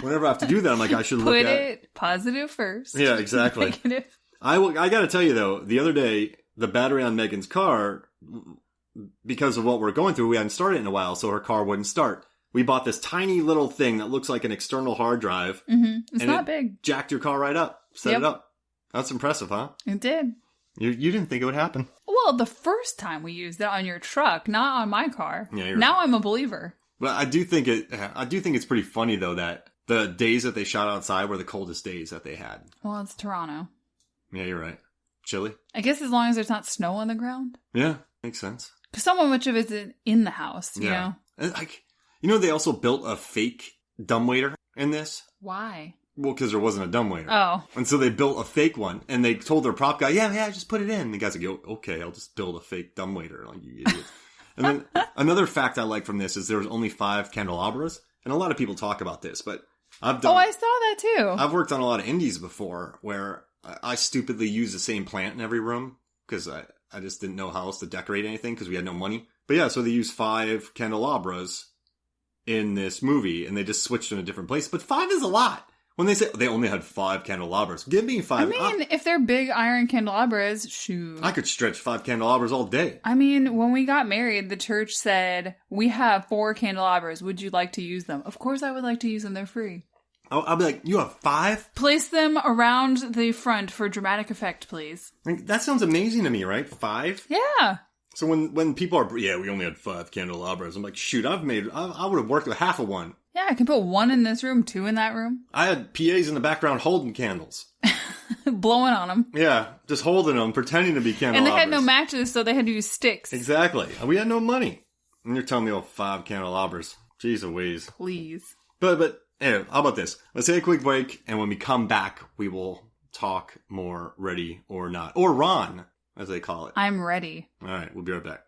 Whenever I have to do that, I'm like, I should look at it. Positive first. Yeah, exactly. Negative. I got to tell you, though, the other day, the battery on Megan's car, because of what we're going through, we hadn't started it in a while, so her car wouldn't start. We bought this tiny little thing that looks like an external hard drive. Mm-hmm. It's not big. Jacked your car right up. Set it up. That's impressive, huh? It did. You didn't think it would happen. Well, the first time we used it on your truck, not on my car. Yeah, now right. I'm a believer. Well, I do think it's pretty funny, though, that the days that they shot outside were the coldest days that they had. Well, it's Toronto. Yeah, you're right. Chilly? I guess as long as there's not snow on the ground. Yeah, makes sense. Because so much of it's in the house, you know? Like, they also built a fake dumbwaiter in this? Why? Well, because there wasn't a dumbwaiter. Oh. And so they built a fake one, and they told their prop guy, yeah, just put it in. And the guy's like, okay, I'll just build a fake dumbwaiter, like, you idiot. And then another fact I like from this is there was only 5 candelabras, and a lot of people talk about this, but I saw that too. I've worked on a lot of indies before where I stupidly use the same plant in every room because I just didn't know how else to decorate anything because we had no money. But yeah, so they used 5 candelabras in this movie, and they just switched in a different place. But 5 is a lot. When they say they only had 5 candelabras, give me 5. I mean, if they're big iron candelabras, shoot. I could stretch 5 candelabras all day. I mean, when we got married, the church said, we have 4 candelabras. Would you like to use them? Of course I would like to use them. They're free. I'll be like, you have 5? Place them around the front for dramatic effect, please. Like, that sounds amazing to me, right? 5? Yeah. So when people are, we only had 5 candelabras. I'm like, shoot, I would have worked with half of one. Yeah, I can put 1 in this room, 2 in that room. I had PAs in the background holding candles. Blowing on them. Yeah, just holding them, pretending to be candelabras. And they had no matches, so they had to use sticks. Exactly. We had no money. And you're telling me, 5 candelabras. Jeez Louise. Please. But anyway, how about this? Let's take a quick break, and when we come back, we will talk more Ready or Not. Or Ron, as they call it. I'm ready. All right, we'll be right back.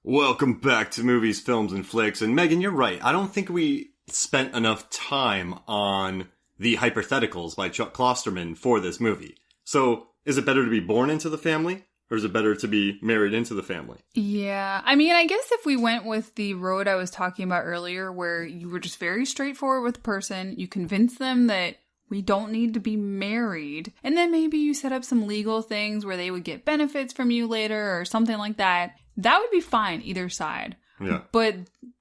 Welcome back to Movies, Films, and Flicks. And Megan, you're right. I don't think we spent enough time on the hypotheticals by Chuck Klosterman for this movie. So, is it better to be born into the family? Or is it better to be married into the family? Yeah. I mean, I guess if we went with the road I was talking about earlier, where you were just very straightforward with the person, you convince them that we don't need to be married, and then maybe you set up some legal things where they would get benefits from you later or something like that. That would be fine, either side. Yeah. But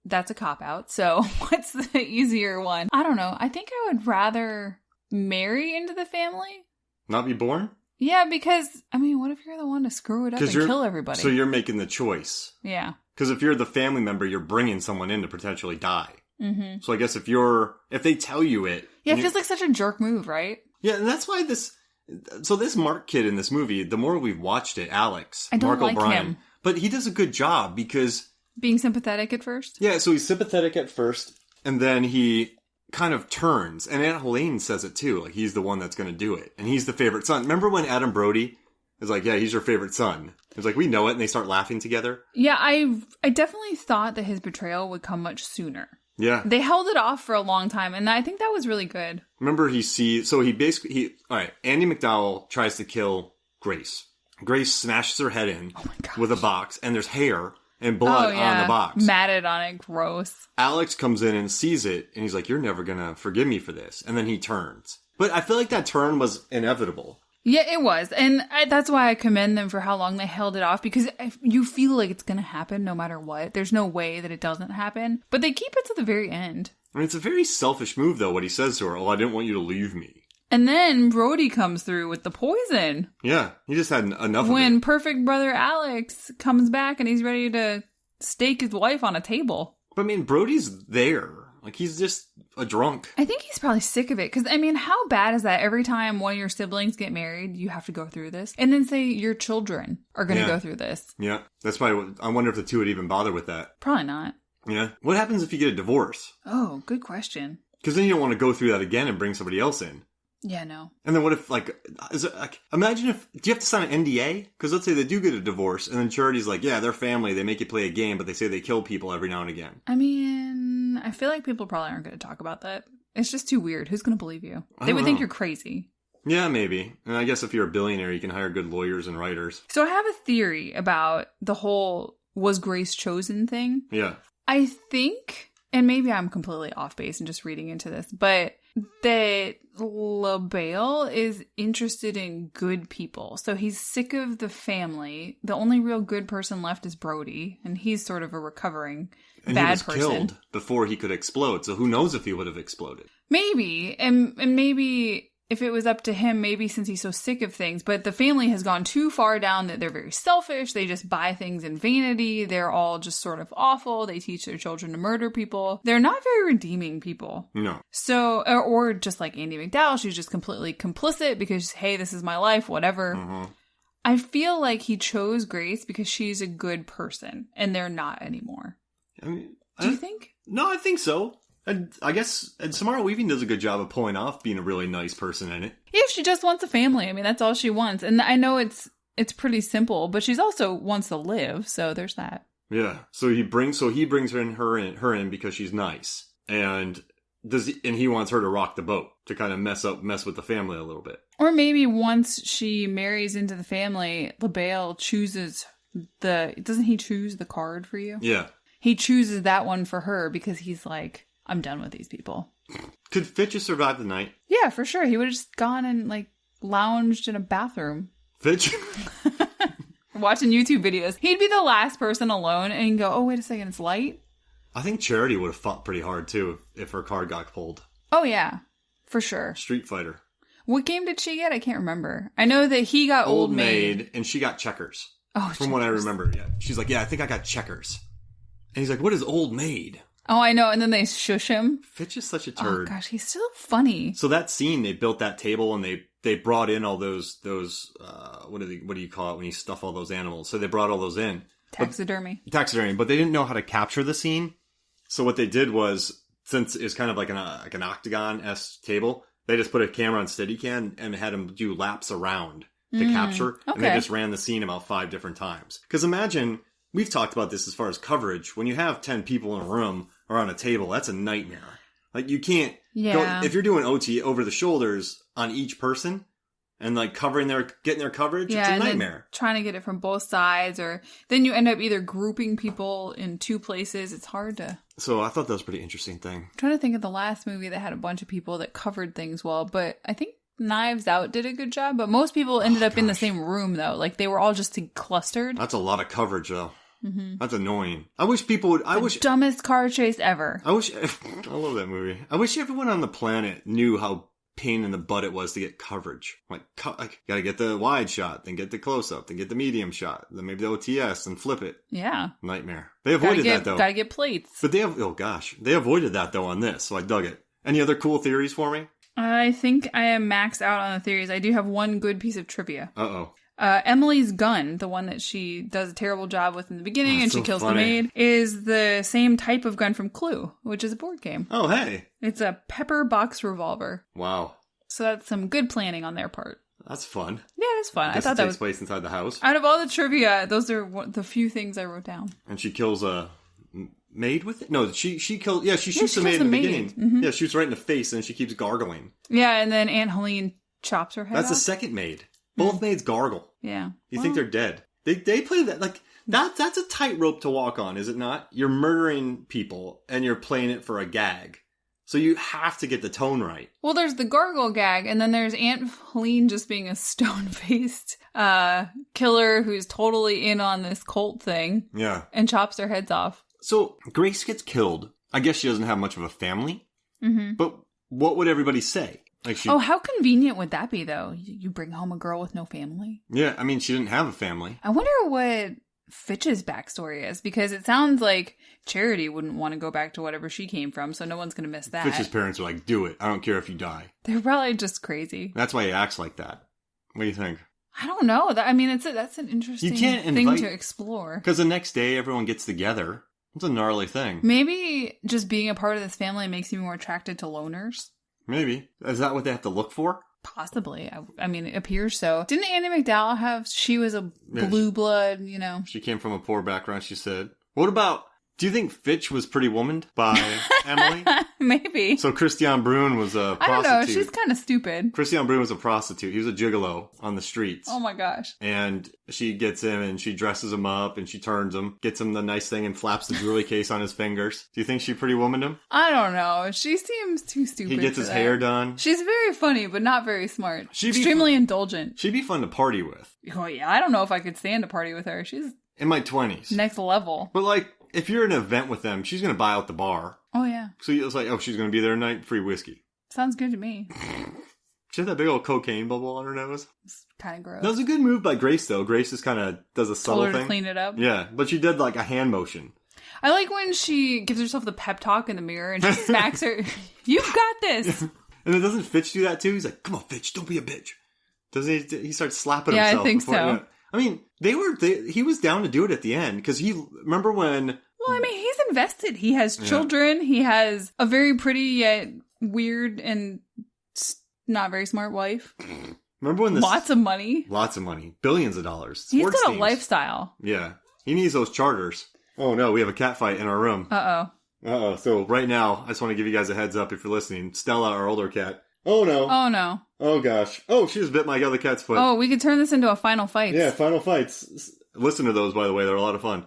that's a cop-out, so what's the easier one? I don't know. I think I would rather marry into the family. Not be born? Yeah, because, I mean, what if you're the one to screw it up and kill everybody? So you're making the choice. Yeah. Because if you're the family member, you're bringing someone in to potentially die. Mm-hmm. So I guess if they tell you it... Yeah, it feels like such a jerk move, right? Yeah, and that's why this Mark kid in this movie, the more we've watched it, Alex, I don't Mark like O'Brien, him. But he does a good job because... Being sympathetic at first? Yeah, so he's sympathetic at first, and then he kind of turns. And Aunt Helene says it too, like he's the one that's going to do it. And he's the favorite son. Remember when Adam Brody is like, yeah, he's your favorite son? It's like, we know it, and they start laughing together. Yeah, I definitely thought that his betrayal would come much sooner. Yeah. They held it off for a long time, and I think that was really good. Remember, all right, Andy McDowell tries to kill Grace. Grace smashes her head in with a box, and there's hair, and blood on the box. Matted on it. Gross. Alex comes in and sees it, and he's like, you're never gonna forgive me for this. And then he turns. But I feel like that turn was inevitable. Yeah, it was. And that's why I commend them for how long they held it off, because you feel like it's going to happen no matter what. There's no way that it doesn't happen. But they keep it to the very end. I mean, it's a very selfish move, though, what he says to her. Oh, I didn't want you to leave me. And then Brody comes through with the poison. Yeah, he just had enough of it. When perfect brother Alex comes back and he's ready to stake his wife on a table. But I mean, Brody's there. Like, he's just a drunk. I think he's probably sick of it. Because, I mean, how bad is that? Every time one of your siblings get married, you have to go through this. And then say your children are going to go through this. Yeah. That's probably I wonder if the two would even bother with that. Probably not. Yeah. What happens if you get a divorce? Oh, good question. Because then you don't want to go through that again and bring somebody else in. Yeah, no. And then what if, like, imagine if, do you have to sign an NDA? Because let's say they do get a divorce, and then Charity's like, yeah, they're family, they make you play a game, but they say they kill people every now and again. I mean, I feel like people probably aren't going to talk about that. It's just too weird. Who's going to believe you? They would think you're crazy. Yeah, maybe. And I guess if you're a billionaire, you can hire good lawyers and writers. So I have a theory about the whole was Grace chosen thing. Yeah. I think, and maybe I'm completely off base and just reading into this, but that LaBelle is interested in good people. So he's sick of the family. The only real good person left is Brody, and he's sort of a recovering bad person. And he was killed before he could explode, so who knows if he would have exploded. Maybe, and maybe if it was up to him, maybe since he's so sick of things, but the family has gone too far down that they're very selfish. They just buy things in vanity. They're all just sort of awful. They teach their children to murder people. They're not very redeeming people. No. So, or just like Andie MacDowell, she's just completely complicit because, hey, this is my life, whatever. Mm-hmm. I feel like he chose Grace because she's a good person, and they're not anymore. I mean, do you think? No, I think so. I guess Samara Weaving does a good job of pulling off being a really nice person in it. Yeah, she just wants a family. I mean, that's all she wants. And I know it's pretty simple, but she's also wants to live, so there's that. Yeah. So he brings her in because she's nice. And he wants her to rock the boat, to kind of mess with the family a little bit. Or maybe once she marries into the family, LaBelle chooses doesn't he choose the card for you? Yeah. He chooses that one for her because he's like, I'm done with these people. Could Fitch have survived the night? Yeah, for sure. He would have just gone and like lounged in a bathroom. Fitch? Watching YouTube videos. He'd be the last person alone and go, oh, wait a second, it's light? I think Charity would have fought pretty hard too if her card got pulled. Oh, yeah. For sure. Street Fighter. What game did she get? I can't remember. I know that he got Old Maid. And she got Checkers. Oh, From what I remember, yeah. She's like, yeah, I think I got Checkers. And he's like, what is Old Maid? Oh, I know. And then they shush him. Fitch is such a turd. Oh, gosh. He's still funny. So that scene, they built that table and they brought in all those what do you call it when you stuff all those animals? So they brought all those in. Taxidermy. But they didn't know how to capture the scene. So what they did was, since it's kind of like an octagon-esque table, they just put a camera on Steadicam and had them do laps around to capture. Okay. And they just ran the scene about 5 different times. Because imagine, we've talked about this as far as coverage. When you have 10 people in a room or on a table, that's a nightmare. Like, you can't go, if you're doing OT over the shoulders on each person and like getting their coverage, it's a nightmare. Trying to get it from both sides, or then you end up either grouping people in 2 places. It's hard to. So I thought that was a pretty interesting thing. I'm trying to think of the last movie that had a bunch of people that covered things well, but I think Knives Out did a good job, but most people ended up in the same room though. Like, they were all just clustered. That's a lot of coverage though. Mm-hmm. That's annoying. I wish people would. Dumbest car chase ever. I love that movie. I wish everyone on the planet knew how pain in the butt it was to get coverage. Like gotta get the wide shot, then get the close up, then get the medium shot, then maybe the OTS, and flip it. Yeah. Nightmare. They avoided that though. Gotta get plates. But they avoided that though on this, so I dug it. Any other cool theories for me? I think I am maxed out on the theories. I do have one good piece of trivia. Uh-oh. Emily's gun, the one that she does a terrible job with in the beginning and she kills the maid, is the same type of gun from Clue, which is a board game. Oh, hey. It's a pepper box revolver. Wow. So that's some good planning on their part. That's fun. Yeah, it's fun. I thought that takes place inside the house. Out of all the trivia, those are the few things I wrote down. And she kills a maid with it? No, she kills. Yeah, she shoots the maid in the beginning. Mm-hmm. Yeah, shoots right in the face and she keeps gargling. Yeah, and then Aunt Helene chops her head off. That's the second maid. Both maids gargle. Yeah. You think they're dead. They play that, like, that's a tightrope to walk on, is it not? You're murdering people, and you're playing it for a gag. So you have to get the tone right. Well, there's the gargle gag, and then there's Aunt Helene just being a stone-faced killer who's totally in on this cult thing. Yeah. And chops their heads off. So Grace gets killed. I guess she doesn't have much of a family. Mm-hmm. But what would everybody say? Like how convenient would that be, though? You bring home a girl with no family? Yeah, I mean, she didn't have a family. I wonder what Fitch's backstory is, because it sounds like Charity wouldn't want to go back to whatever she came from, so no one's going to miss that. Fitch's parents are like, do it. I don't care if you die. They're probably just crazy. That's why he acts like that. What do you think? I don't know. That's an interesting thing to explore. Because the next day, everyone gets together. It's a gnarly thing. Maybe just being a part of this family makes you more attracted to loners. Maybe. Is that what they have to look for? Possibly. I mean, it appears so. Didn't Andy McDowell she was a blue blood, you know? She came from a poor background, she said. What about, do you think Fitch was pretty womaned by Emily? Maybe. So Christian Brun was a prostitute. I don't know. She's kind of stupid. Christian Brun was a prostitute. He was a gigolo on the streets. Oh my gosh. And she gets him and she dresses him up and she turns him, gets him the nice thing and flaps the jewelry case on his fingers. Do you think she pretty womaned him? I don't know. She seems too stupid. He gets his hair done. She's very funny, but not very smart. Extremely indulgent. She'd be fun to party with. Oh yeah. I don't know if I could stand to party with her. She's in my 20s. Next level. But like, if you're at an event with them, she's going to buy out the bar. Oh, yeah. So it's like, she's going to be there tonight, free whiskey. Sounds good to me. She had that big old cocaine bubble on her nose. It's kind of gross. That was a good move by Grace, though. Grace just kind of does a subtle thing. To clean it up. Yeah, but she did like a hand motion. I like when she gives herself the pep talk in the mirror and she smacks her. You've got this. And then doesn't Fitch do that, too? He's like, come on, Fitch, don't be a bitch. Doesn't he? He starts slapping himself. Yeah, I think so. I mean, he was down to do it at the end. Because remember when... Well, I mean, he's invested. He has children. Yeah. He has a very pretty yet weird and not very smart wife. Remember when Lots of money. Lots of money. Billions of dollars. He's got a lifestyle. Yeah. He needs those charters. Oh, no, we have a cat fight in our room. Uh-oh. So right now, I just want to give you guys a heads up if you're listening. Stella, our older cat. Oh, no. Oh, no. Oh, gosh. Oh, she just bit my other cat's foot. Oh, we could turn this into a Final Fights. Yeah, Final Fights. Listen to those, by the way. They're a lot of fun.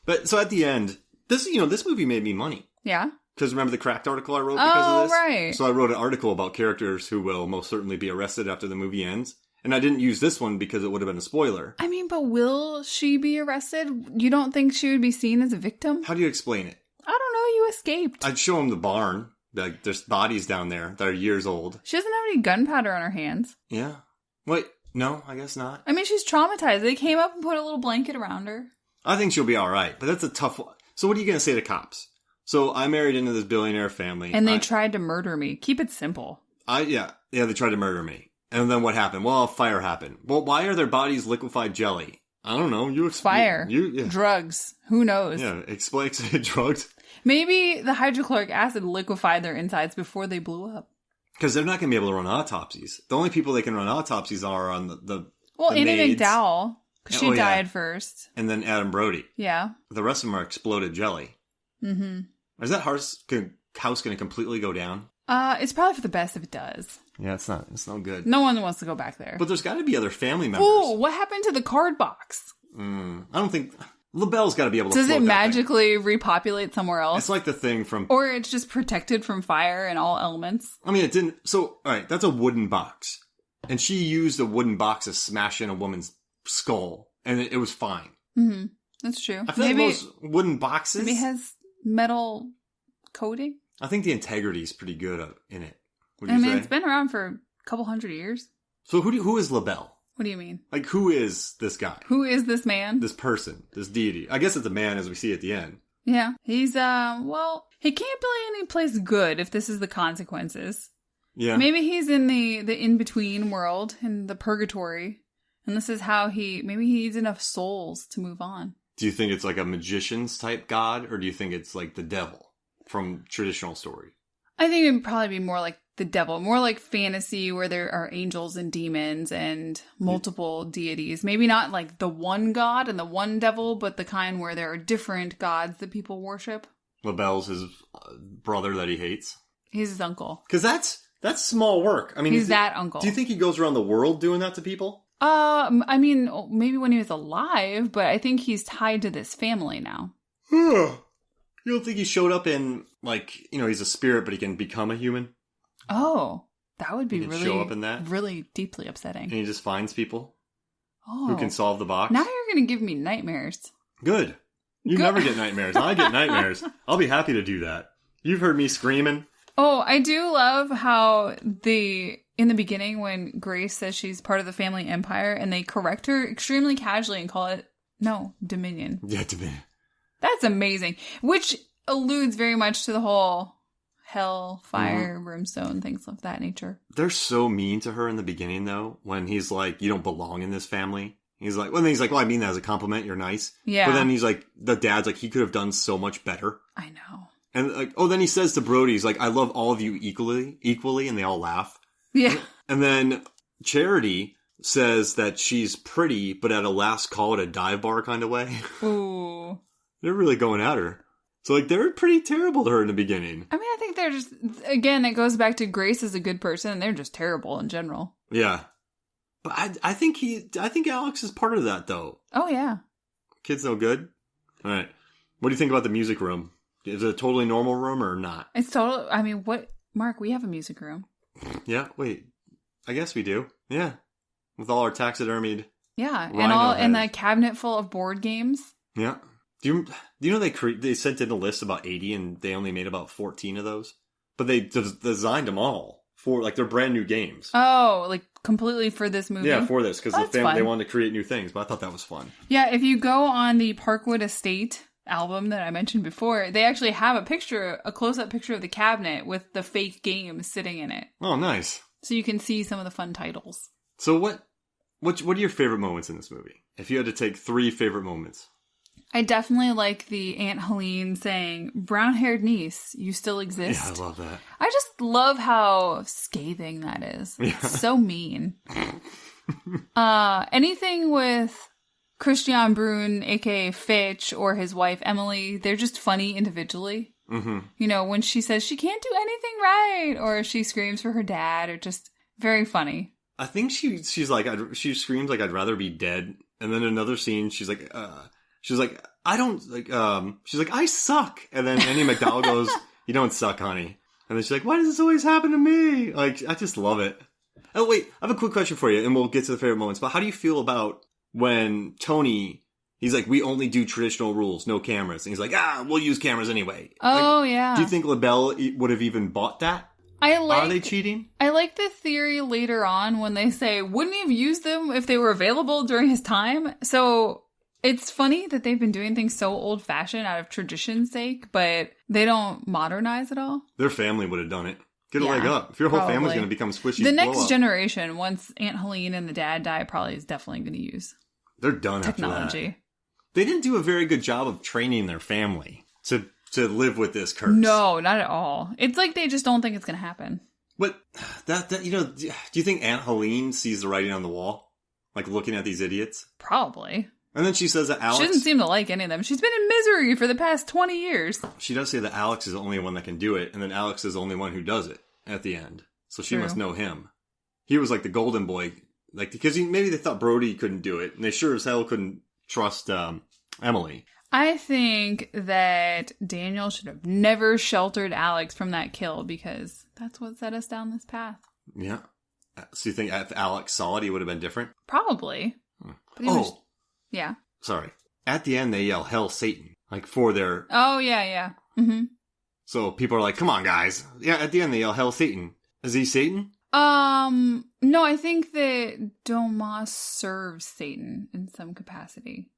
But so at the end, this movie made me money. Yeah. Because remember the Cracked article I wrote because of this? Oh, right. So I wrote an article about characters who will most certainly be arrested after the movie ends. And I didn't use this one because it would have been a spoiler. I mean, but will she be arrested? You don't think she would be seen as a victim? How do you explain it? I don't know. You escaped. I'd show him the barn. Like, there's bodies down there that are years old. She doesn't have any gunpowder on her hands. Yeah. Wait, no, I guess not. I mean, she's traumatized. They came up and put a little blanket around her. I think she'll be all right, but that's a tough one. So what are you going to say to cops? So I married into this billionaire family. And they tried to murder me. Keep it simple. Yeah, they tried to murder me. And then what happened? Well, a fire happened. Well, why are their bodies liquefied jelly? I don't know. Fire. Drugs. Who knows? Yeah, explain drugs. Maybe the hydrochloric acid liquefied their insides before they blew up. Because they're not going to be able to run autopsies. The only people they can run autopsies are on the Annie maids. McDowell, because she died first. And then Adam Brody. Yeah. The rest of them are exploded jelly. Mm-hmm. Is that house going to completely go down? It's probably for the best if it does. Yeah, it's no good. No one wants to go back there. But there's got to be other family members. Oh, what happened to the card box? I don't think... LaBelle's got to be able to Does it magically repopulate somewhere else? It's like the thing from... Or it's just protected from fire and all elements? I mean, it didn't... So, all right, that's a wooden box. And she used a wooden box to smash in a woman's skull. And it was fine. Mm-hmm. That's true. I feel like most wooden boxes... Maybe it has metal coating? I think the integrity is pretty good in it. I mean, it's been around for a couple hundred years. So who is LaBelle? What do you mean? Like, who is this guy? Who is this man? This person. This deity. I guess it's a man as we see at the end. Yeah. He's, he can't be any place good if this is the consequences. Yeah. Maybe he's in the in-between world, in the purgatory. And this is how maybe he needs enough souls to move on. Do you think it's like a magician's type god? Or do you think it's like the devil from traditional story? I think it'd probably be more like the devil, more like fantasy where there are angels and demons and multiple deities. Maybe not like the one god and the one devil, but the kind where there are different gods that people worship. LaBelle's his brother that he hates. He's his uncle. Because that's small work. I mean, he's that uncle. Do you think he goes around the world doing that to people? I mean, maybe when he was alive, but I think he's tied to this family now. You don't think he showed up in, like, he's a spirit, but he can become a human? Oh, that would be really, show up in that? Really deeply upsetting. And he just finds people who can solve the box? Now you're going to give me nightmares. Good. You never get nightmares. I get nightmares. I'll be happy to do that. You've heard me screaming. Oh, I do love how in the beginning when Grace says she's part of the family empire and they correct her extremely casually and call it, Dominion. Yeah, Dominion. That's amazing. Which alludes very much to the whole hell, fire, brimstone, things of that nature. They're so mean to her in the beginning, though, when he's like, you don't belong in this family. He's like, well, I mean that as a compliment. You're nice. Yeah. But then he's like, the dad's like, he could have done so much better. I know. And like, then he says to Brody, he's like, I love all of you equally, and they all laugh. Yeah. And then Charity says that she's pretty, but at a last call at a dive bar kind of way. Ooh. They're really going at her. So like, they're pretty terrible to her in the beginning. I mean, I think they're just, again, it goes back to Grace is a good person, and they're just terrible in general. Yeah. But I think Alex is part of that, though. Oh, yeah. Kid's no good. All right. What do you think about the music room? Is it a totally normal room or not? It's total. I mean, Mark, we have a music room. Yeah. Wait. I guess we do. Yeah. With all our taxidermied. Yeah. And a cabinet full of board games. Yeah. Do you know they sent in a list about 80 and they only made about 14 of those? But they designed them all. For like they're brand new games. Oh, like completely for this movie? Yeah, for this because the family they wanted to create new things, but I thought that was fun. Yeah, if you go on the Parkwood Estate album that I mentioned before, they actually have a close-up picture of the cabinet with the fake games sitting in it. Oh, nice. So you can see some of the fun titles. So what are your favorite moments in this movie? If you had to take 3 favorite moments. I definitely like the Aunt Helene saying, brown-haired niece, you still exist. Yeah, I love that. I just love how scathing that is. Yeah. So mean. Anything with Christian Brun, a.k.a. Fitch, or his wife, Emily, they're just funny individually. Mm-hmm. When she says she can't do anything right, or she screams for her dad, or just very funny. I think she's like, she screams like, I'd rather be dead. And then another scene, she's like, I don't, like, she's like, I suck. And then Andy McDowell goes, you don't suck, honey. And then she's like, why does this always happen to me? Like, I just love it. Oh, wait, I have a quick question for you, and we'll get to the favorite moments. But how do you feel about when Tony, he's like, we only do traditional rules, no cameras. And he's like, we'll use cameras anyway. Oh, like, yeah. Do you think LaBelle would have even bought that? Are they cheating? I like the theory later on when they say, wouldn't he have used them if they were available during his time? So it's funny that they've been doing things so old-fashioned out of tradition's sake, but they don't modernize at all. Their family would have done it. Get a leg up. If your whole family's going to become squishy, the next generation, once Aunt Helene and the dad die, probably is definitely going to use. They're done technology. After that. They didn't do a very good job of training their family to live with this curse. No, not at all. It's like they just don't think it's going to happen. But that do you think Aunt Helene sees the writing on the wall, like looking at these idiots? Probably. And then she says that Alex... She doesn't seem to like any of them. She's been in misery for the past 20 years. She does say that Alex is the only one that can do it, and then Alex is the only one who does it at the end. So she must know him. He was like the golden boy, like because maybe they thought Brody couldn't do it, and they sure as hell couldn't trust Emily. I think that Daniel should have never sheltered Alex from that kill because that's what set us down this path. Yeah. So you think if Alex saw it, he would have been different? Probably. Yeah. Sorry. At the end, they yell, "Hell, Satan!" Like for their... Oh, yeah. Mm-hmm. So people are like, come on, guys. Yeah, at the end, they yell, "Hell, Satan!" Is he Satan? No, I think that Domas serves Satan in some capacity.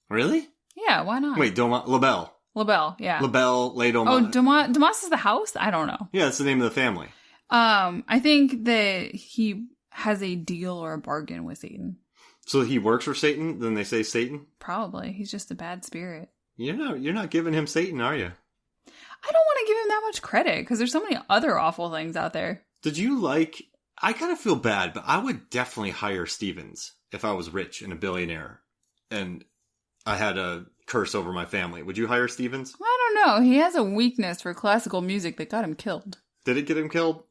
Really? Yeah, why not? Wait, LaBelle. LaBelle, yeah. LaBelle, Les Domas. Oh, Domas is the house? I don't know. Yeah, that's the name of the family. I think that he has a deal or a bargain with Satan. So he works for Satan? Then they say Satan? Probably. He's just a bad spirit. You're not giving him Satan, are you? I don't want to give him that much credit because there's so many other awful things out there. Did you I kind of feel bad, but I would definitely hire Stevens if I was rich and a billionaire and I had a curse over my family. Would you hire Stevens? I don't know. He has a weakness for classical music that got him killed. Did it get him killed?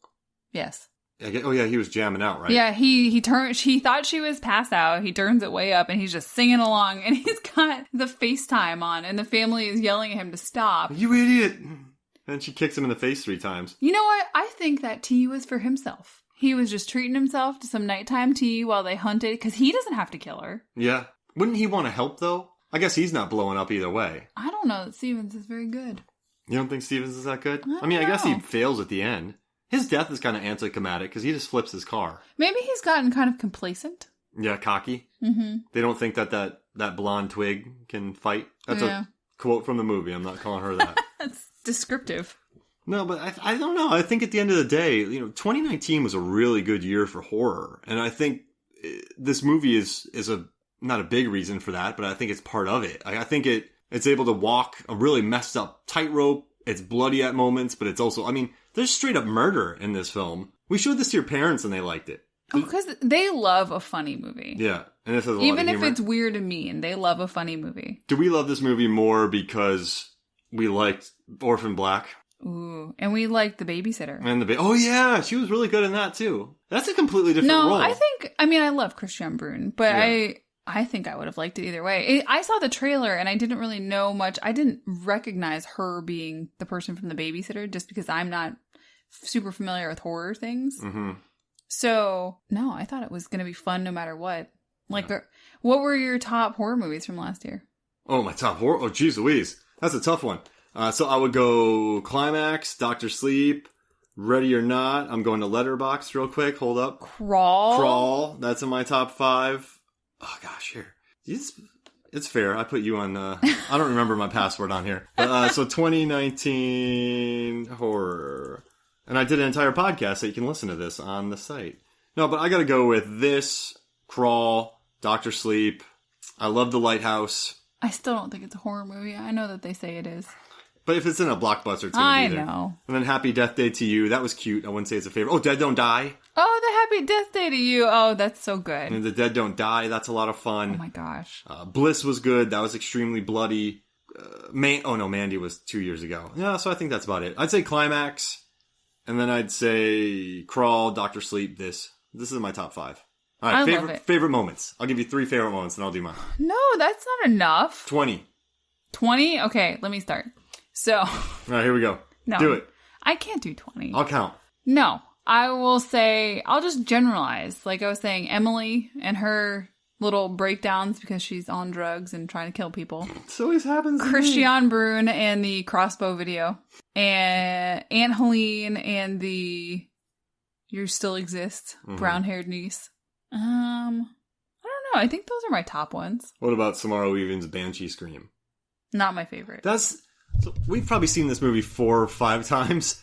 Yes. Oh yeah, he was jamming out, right? Yeah, he thought she was passed out. He turns it way up and he's just singing along and he's got the FaceTime on and the family is yelling at him to stop. You idiot! And she kicks him in the face 3 times. You know what? I think that tea was for himself. He was just treating himself to some nighttime tea while they hunted because he doesn't have to kill her. Yeah. Wouldn't he want to help though? I guess he's not blowing up either way. I don't know that Stevens is very good. You don't think Stevens is that good? I mean, I guess he fails at the end. His death is kind of anticlimactic because he just flips his car. Maybe he's gotten kind of complacent. Yeah, cocky. Mm-hmm. They don't think that blonde twig can fight. That's a quote from the movie. I'm not calling her that. That's descriptive. No, but I don't know. I think at the end of the day, 2019 was a really good year for horror. And I think this movie is not a big reason for that, but I think it's part of it. I think it's able to walk a really messed up tightrope. It's bloody at moments, but it's also, there's straight up murder in this film. We showed this to your parents and they liked it. Oh, because they love a funny movie. Yeah. And this has a lot Even of if humor. it's weird and mean, they love a funny movie. Do we love this movie more because we liked Orphan Black? Ooh. And we liked The Babysitter. And oh yeah, she was really good in that too. That's a completely different role. No, I love Christian Brune, but yeah. I think I would have liked it either way. I saw the trailer and I didn't really know much. I didn't recognize her being the person from The Babysitter just because I'm not super familiar with horror things. Mm-hmm. So, no, I thought it was going to be fun no matter what. What were your top horror movies from last year? Oh, my top horror? Oh, geez Louise. That's a tough one. So I would go Climax, Dr. Sleep, Ready or Not. I'm going to Letterboxd real quick. Hold up. Crawl. That's in my top 5. Oh, gosh, here. It's fair. I put you on... I don't remember my password on here. But, so 2019 horror. And I did an entire podcast so you can listen to this on the site. No, but I got to go with this, Crawl, Dr. Sleep. I love The Lighthouse. I still don't think it's a horror movie. I know that they say it is. But if it's in a blockbuster, it's going to be I there. know. And then Happy Death Day to You. That was cute. I wouldn't say it's a favorite. Oh, Dead Don't Die. Oh, the Happy Death Day to You. Oh, that's so good. And The Dead Don't Die. That's a lot of fun. Oh, my gosh. Bliss was good. That was extremely bloody. Mandy was 2 years ago. Yeah, so I think that's about it. I'd say Climax. And then I'd say Crawl, Dr. Sleep, this. This is my top 5. All right, love it. Favorite moments. I'll give you 3 favorite moments and I'll do mine. No, that's not enough. 20. 20? Okay, let me start. So. All right, here we go. No. Do it. I can't do 20. I'll count. No. I will say, I'll just generalize. Like I was saying, Emily and her little breakdowns because she's on drugs and trying to kill people. This always happens to me. Christian Brune and the crossbow video. And Aunt Helene and the You Still Exist brown-haired niece. I don't know. I think those are my top ones. What about Samara Weaving's Banshee Scream? Not my favorite. So we've probably seen this movie 4 or 5 times.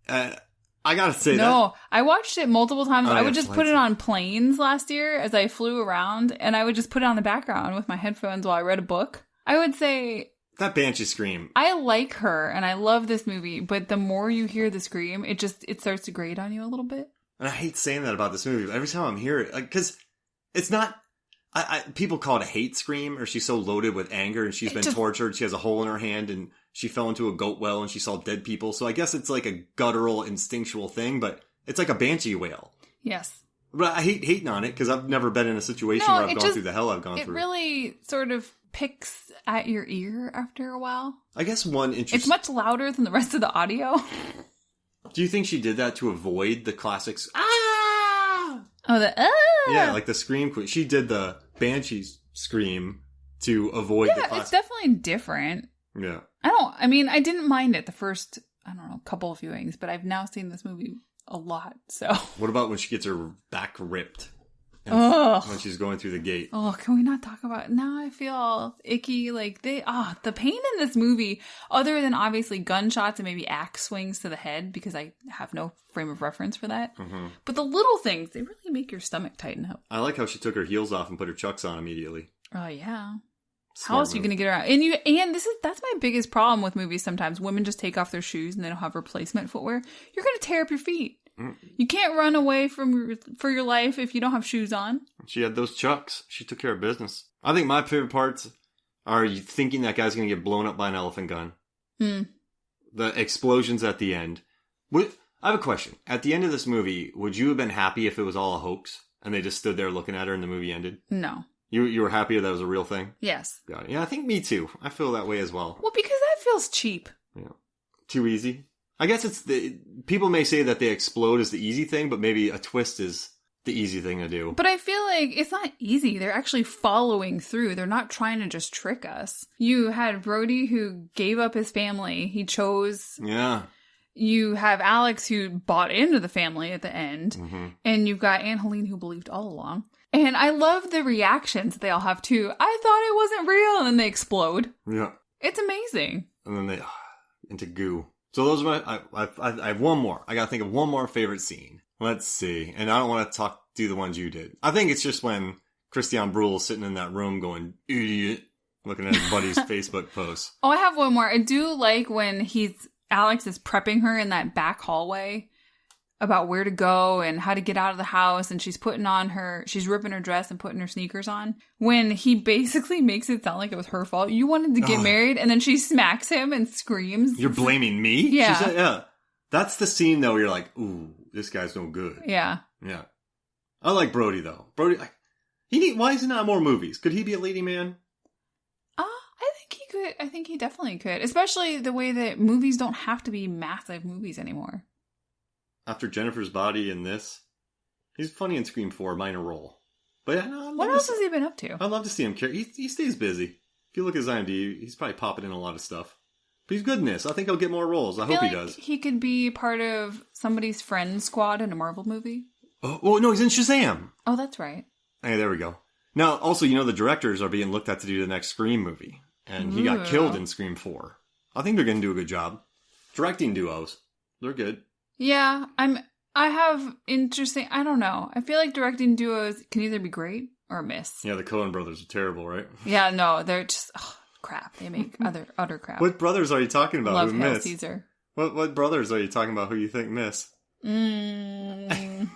I gotta say No, I watched it multiple times. Oh, I would yeah, just put it on planes last year as I flew around, and I would just put it on the background with my headphones while I read a book. I would say... that Banshee Scream. I like her, and I love this movie, but the more you hear the scream, it starts to grate on you a little bit. And I hate saying that about this movie, but every time I'm here, because it's not... people call it a hate scream, or she's so loaded with anger and she's been tortured. She has a hole in her hand and she fell into a goat well and she saw dead people. So I guess it's like a guttural, instinctual thing, but it's like a banshee wail. Yes. But I hate hating on it because I've never been in a situation where I've gone through the hell I've gone through. It really sort of picks at your ear after a while. I guess one interesting... It's much louder than the rest of the audio. Do you think she did that to avoid the classics? Ah! Oh, the Yeah, like the scream queen. She did the Banshee's scream to avoid the classics. It's definitely different. Yeah. I didn't mind it the first, couple of viewings, but I've now seen this movie a lot, so. What about when she gets her back ripped? When she's going through the gate. Oh, can we not talk about it? Now I feel all icky. Like, the pain in this movie, other than obviously gunshots and maybe axe swings to the head, because I have no frame of reference for that. Mm-hmm. But the little things, they really make your stomach tighten up. I like how she took her heels off and put her Chucks on immediately. Oh, yeah. Smart How else move. are you going to get around? And that's my biggest problem with movies sometimes. Women just take off their shoes and they don't have replacement footwear. You're going to tear up your feet. You can't run away for your life if you don't have shoes on. She had those Chucks. She took care of business. I think my favorite parts are you thinking that guy's going to get blown up by an elephant gun. The explosions at the end. I have a question. At the end of this movie, would you have been happy if it was all a hoax and they just stood there looking at her and the movie ended? No. You were happier that it was a real thing? Yes. Got it. Yeah, I think me too. I feel that way as well. Well, because that feels cheap. Yeah. Too easy? I guess people may say that they explode is the easy thing, but maybe a twist is the easy thing to do. But I feel like it's not easy. They're actually following through. They're not trying to just trick us. You had Brody who gave up his family. He chose... Yeah. You have Alex who bought into the family at the end. Mm-hmm. And you've got Aunt Helene who believed all along. And I love the reactions that they all have too. I thought it wasn't real. And then they explode. Yeah. It's amazing. And then they... into goo. So those are I have one more. I gotta think of one more favorite scene. Let's see. And I don't want to do the ones you did. I think it's just when Christian Bruhl's sitting in that room going, idiot, looking at his buddy's Facebook post. Oh, I have one more. I do like when Alex is prepping her in that back hallway about where to go and how to get out of the house. And she's ripping her dress and putting her sneakers on. When he basically makes it sound like it was her fault. You wanted to get married, and then she smacks him and screams. You're blaming me? Yeah. Yeah. That's the scene, though, where you're like, ooh, this guy's no good. Yeah. Yeah. I like Brody, though. Brody, why is he not more movies? Could he be a lady man? I think he could. I think he definitely could. Especially the way that movies don't have to be massive movies anymore. After Jennifer's Body and this, he's funny in Scream 4, minor role. But yeah, no, what else has he been up to? I'd love to see him. He stays busy. If you look at his IMDb, he's probably popping in a lot of stuff. But he's good in this. I think he'll get more roles. I hope he does. He could be part of somebody's friend squad in a Marvel movie. Oh, no, he's in Shazam. Oh, that's right. Hey, there we go. Now, also, the directors are being looked at to do the next Scream movie. And he got killed in Scream 4. I think they're going to do a good job. Directing duos. They're good. Yeah, I have interesting... I don't know. I feel like directing duos can either be great or miss. Yeah, the Coen brothers are terrible, right? Yeah, no, they're just... crap. They make utter crap. What brothers are you talking about Love who Hail miss? Caesar. What brothers are you talking about who you think miss? I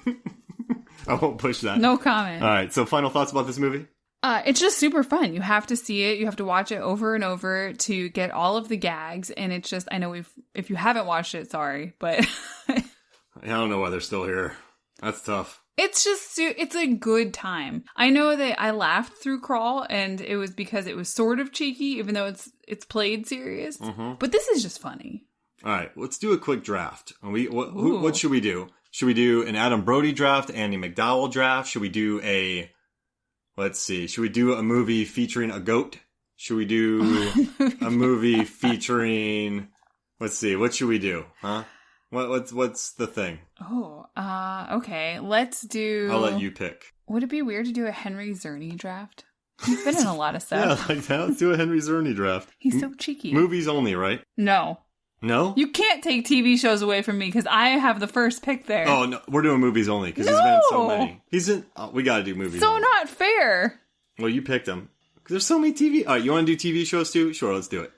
won't push that. No comment. All right, so final thoughts about this movie? It's just super fun. You have to see it. You have to watch it over and over to get all of the gags. And it's just, I know if you haven't watched it, sorry, but... I don't know why they're still here. That's tough. It's just, it's a good time. I know that I laughed through Crawl, and it was because it was sort of cheeky, even though it's played serious. Mm-hmm. But this is just funny. All right, let's do a quick draft. What should we do? Should we do an Adam Brody draft, Andy McDowell draft? Should we do should we do a movie featuring a goat? Should we do a movie featuring, what should we do? Huh? What's the thing? Oh, okay. Let's do... I'll let you pick. Would it be weird to do a Henry Czerny draft? He's been in a lot of stuff. Yeah, like that. Let's do a Henry Czerny draft. He's so cheeky. Movies only, right? No. No? You can't take TV shows away from me because I have the first pick there. Oh, no. We're doing movies only because he's been in so many. He's in... we got to do movies so only. Not fair. Well, you picked them. Because there's so many TV... All right, you want to do TV shows too? Sure, let's do it.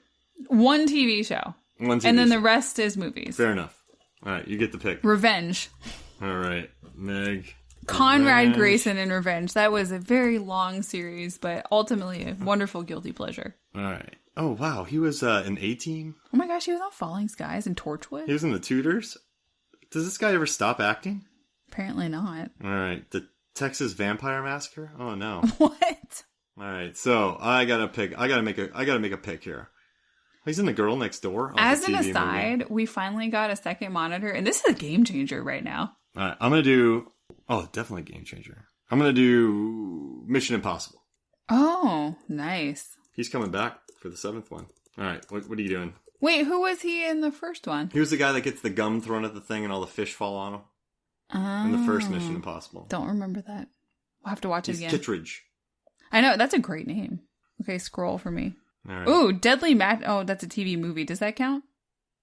One TV show. And then the rest is movies. Fair enough. All right, you get the pick. Revenge. All right, Meg. Conrad Grayson in Revenge. That was a very long series, but ultimately a wonderful guilty pleasure. All right. Oh, wow. He was in A-Team? Oh my gosh, he was on Falling Skies and Torchwood? He was in The Tudors? Does this guy ever stop acting? Apparently not. All right. The Texas Vampire Massacre? Oh, no. What? All right. So, I gotta pick. I gotta make a pick here. He's in The Girl Next Door. As an aside, we finally got a second monitor, and this is a game changer right now. All right. I'm going to do... Oh, definitely a game changer. I'm going to do Mission Impossible. Oh, nice. He's coming back for the 7th one. All right, what are you doing? Wait, who was he in the first one? He was the guy that gets the gum thrown at the thing and all the fish fall on him. In the first Mission Impossible. Don't remember that. We'll have to watch it again. Kittredge. I know, that's a great name. Okay, scroll for me. All right. Ooh, Deadly Oh, that's a TV movie. Does that count?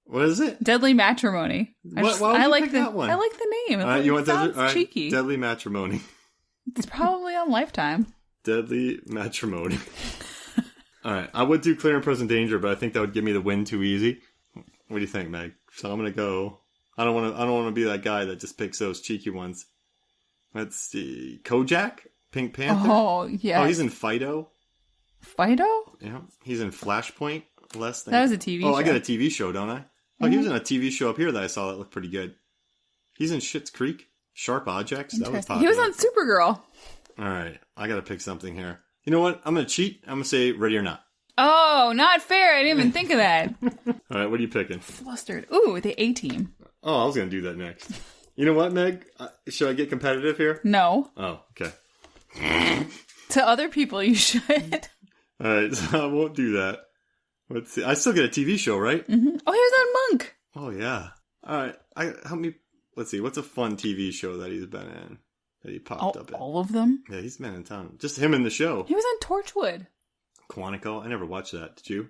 What is it? Deadly Matrimony. Why would you pick that one? I like the name. All right, you want sounds cheeky. Deadly Matrimony. It's probably on Lifetime. Deadly Matrimony. All right, I would do Clear and Present Danger, but I think that would give me the win too easy. What do you think, Meg? So I'm gonna go. I don't want to be that guy that just picks those cheeky ones. Let's see, Kojak, Pink Panther. Oh yeah. Oh, he's in Fido. Fido? Yeah, he's in Flashpoint. That was a TV show. Oh, I got a TV show, don't I? Oh, he was in a TV show up here that I saw that looked pretty good. He's in Schitt's Creek. Sharp Objects. That was popular. He was on Supergirl. All right. I got to pick something here. You know what? I'm going to cheat. I'm going to say Ready or Not. Oh, not fair. I didn't even think of that. All right. What are you picking? Flustered. Ooh, the A-Team. Oh, I was going to do that next. You know what, Meg? Should I get competitive here? No. Oh, okay. To other people, you should. All right. So I won't do that. Let's see. I still get a TV show, right? Mm-hmm. Oh, he was on Monk. Oh, yeah. All right. Help me. Let's see. What's a fun TV show that he's been in? That he popped up in? All of them? Yeah, he's been in town. Just him in the show. He was on Torchwood. Quantico? I never watched that. Did you?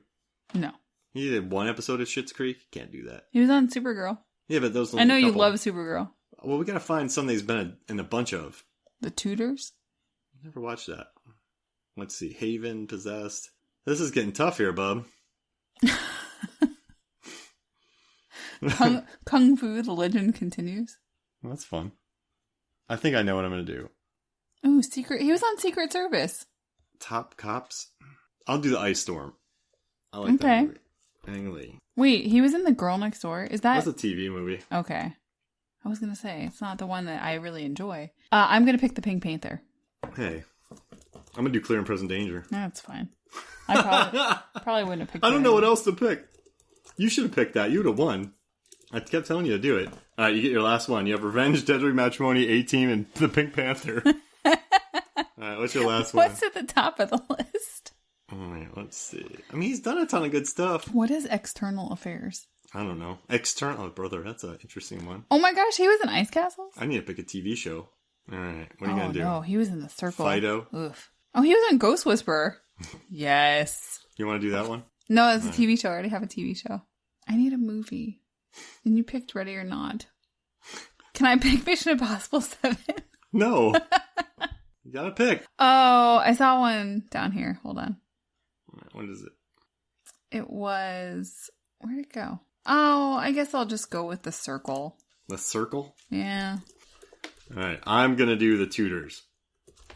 No. He did one episode of Schitt's Creek? Can't do that. He was on Supergirl. Yeah, but those. I know you love Supergirl. Well, we gotta find something he's been in a bunch of. The Tudors? Never watched that. Let's see. Haven, Possessed. This is getting tough here, bub. Kung Fu, The Legend Continues. Well, that's fun. I think I know what I'm gonna do. Ooh, Secret. He was on Secret Service. Top Cops? I'll do the Ice Storm. I like that movie. Ang Lee. Wait, he was in The Girl Next Door? Is that... That's a TV movie. Okay. I was going to say, it's not the one that I really enjoy. I'm going to pick the Pink Panther. Hey. I'm going to do Clear and Present Danger. That's fine. I probably wouldn't have picked I don't know what else to pick. You should have picked that. You would have won. I kept telling you to do it. All right, you get your last one. You have Revenge, Deadly Matrimony, A-Team, and the Pink Panther. All right, what's your last one? What's at the top of the list? All right, let's see. I mean, he's done a ton of good stuff. What is External Affairs? I don't know. External, brother, that's an interesting one. Oh my gosh, he was in Ice Castles? I need to pick a TV show. All right, what are you going to do? No, he was in The Circle. Fido? Oof. Oh, he was in Ghost Whisperer. Yes. You want to do that one? No, it's a TV show. I already have a TV show. I need a movie. And you picked Ready or Not. Can I pick Mission Impossible 7? No. You got to pick. Oh, I saw one down here. Hold on. What is it? It was... Where'd it go? Oh, I guess I'll just go with The Circle. The Circle? Yeah. All right, I'm going to do The Tudors.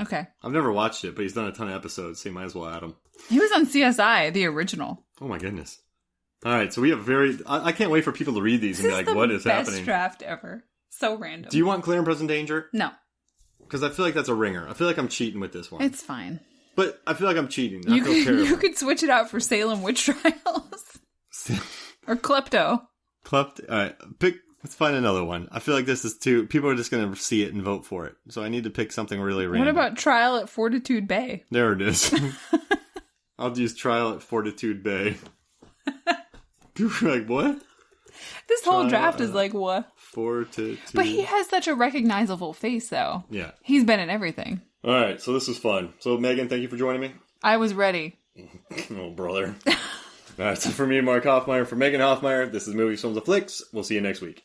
Okay. I've never watched it, but he's done a ton of episodes, so you might as well add him. He was on CSI, the original. Oh my goodness. All right, so we have I can't wait for people to read these and be like, what is happening? Best draft ever. So random. Do you want Clear and Present Danger? No. Because I feel like that's a ringer. I feel like I'm cheating with this one. It's fine. But I feel like I'm cheating. I feel terrible. You could switch it out for Salem Witch Trials. Or Klepto. All right, let's find another one. I feel like this is too... People are just going to see it and vote for it. So I need to pick something really random. What about Trial at Fortitude Bay? There it is. I'll use Trial at Fortitude Bay. People are like, what? This whole draft is like, what? Fortitude. But he has such a recognizable face, though. Yeah. He's been in everything. All right, so this was fun. So, Megan, thank you for joining me. I was ready. Oh, brother. All right, so for me, Mark Hoffmeyer, for Megan Hoffmeyer, this is Movies, Films, and Flicks. We'll see you next week.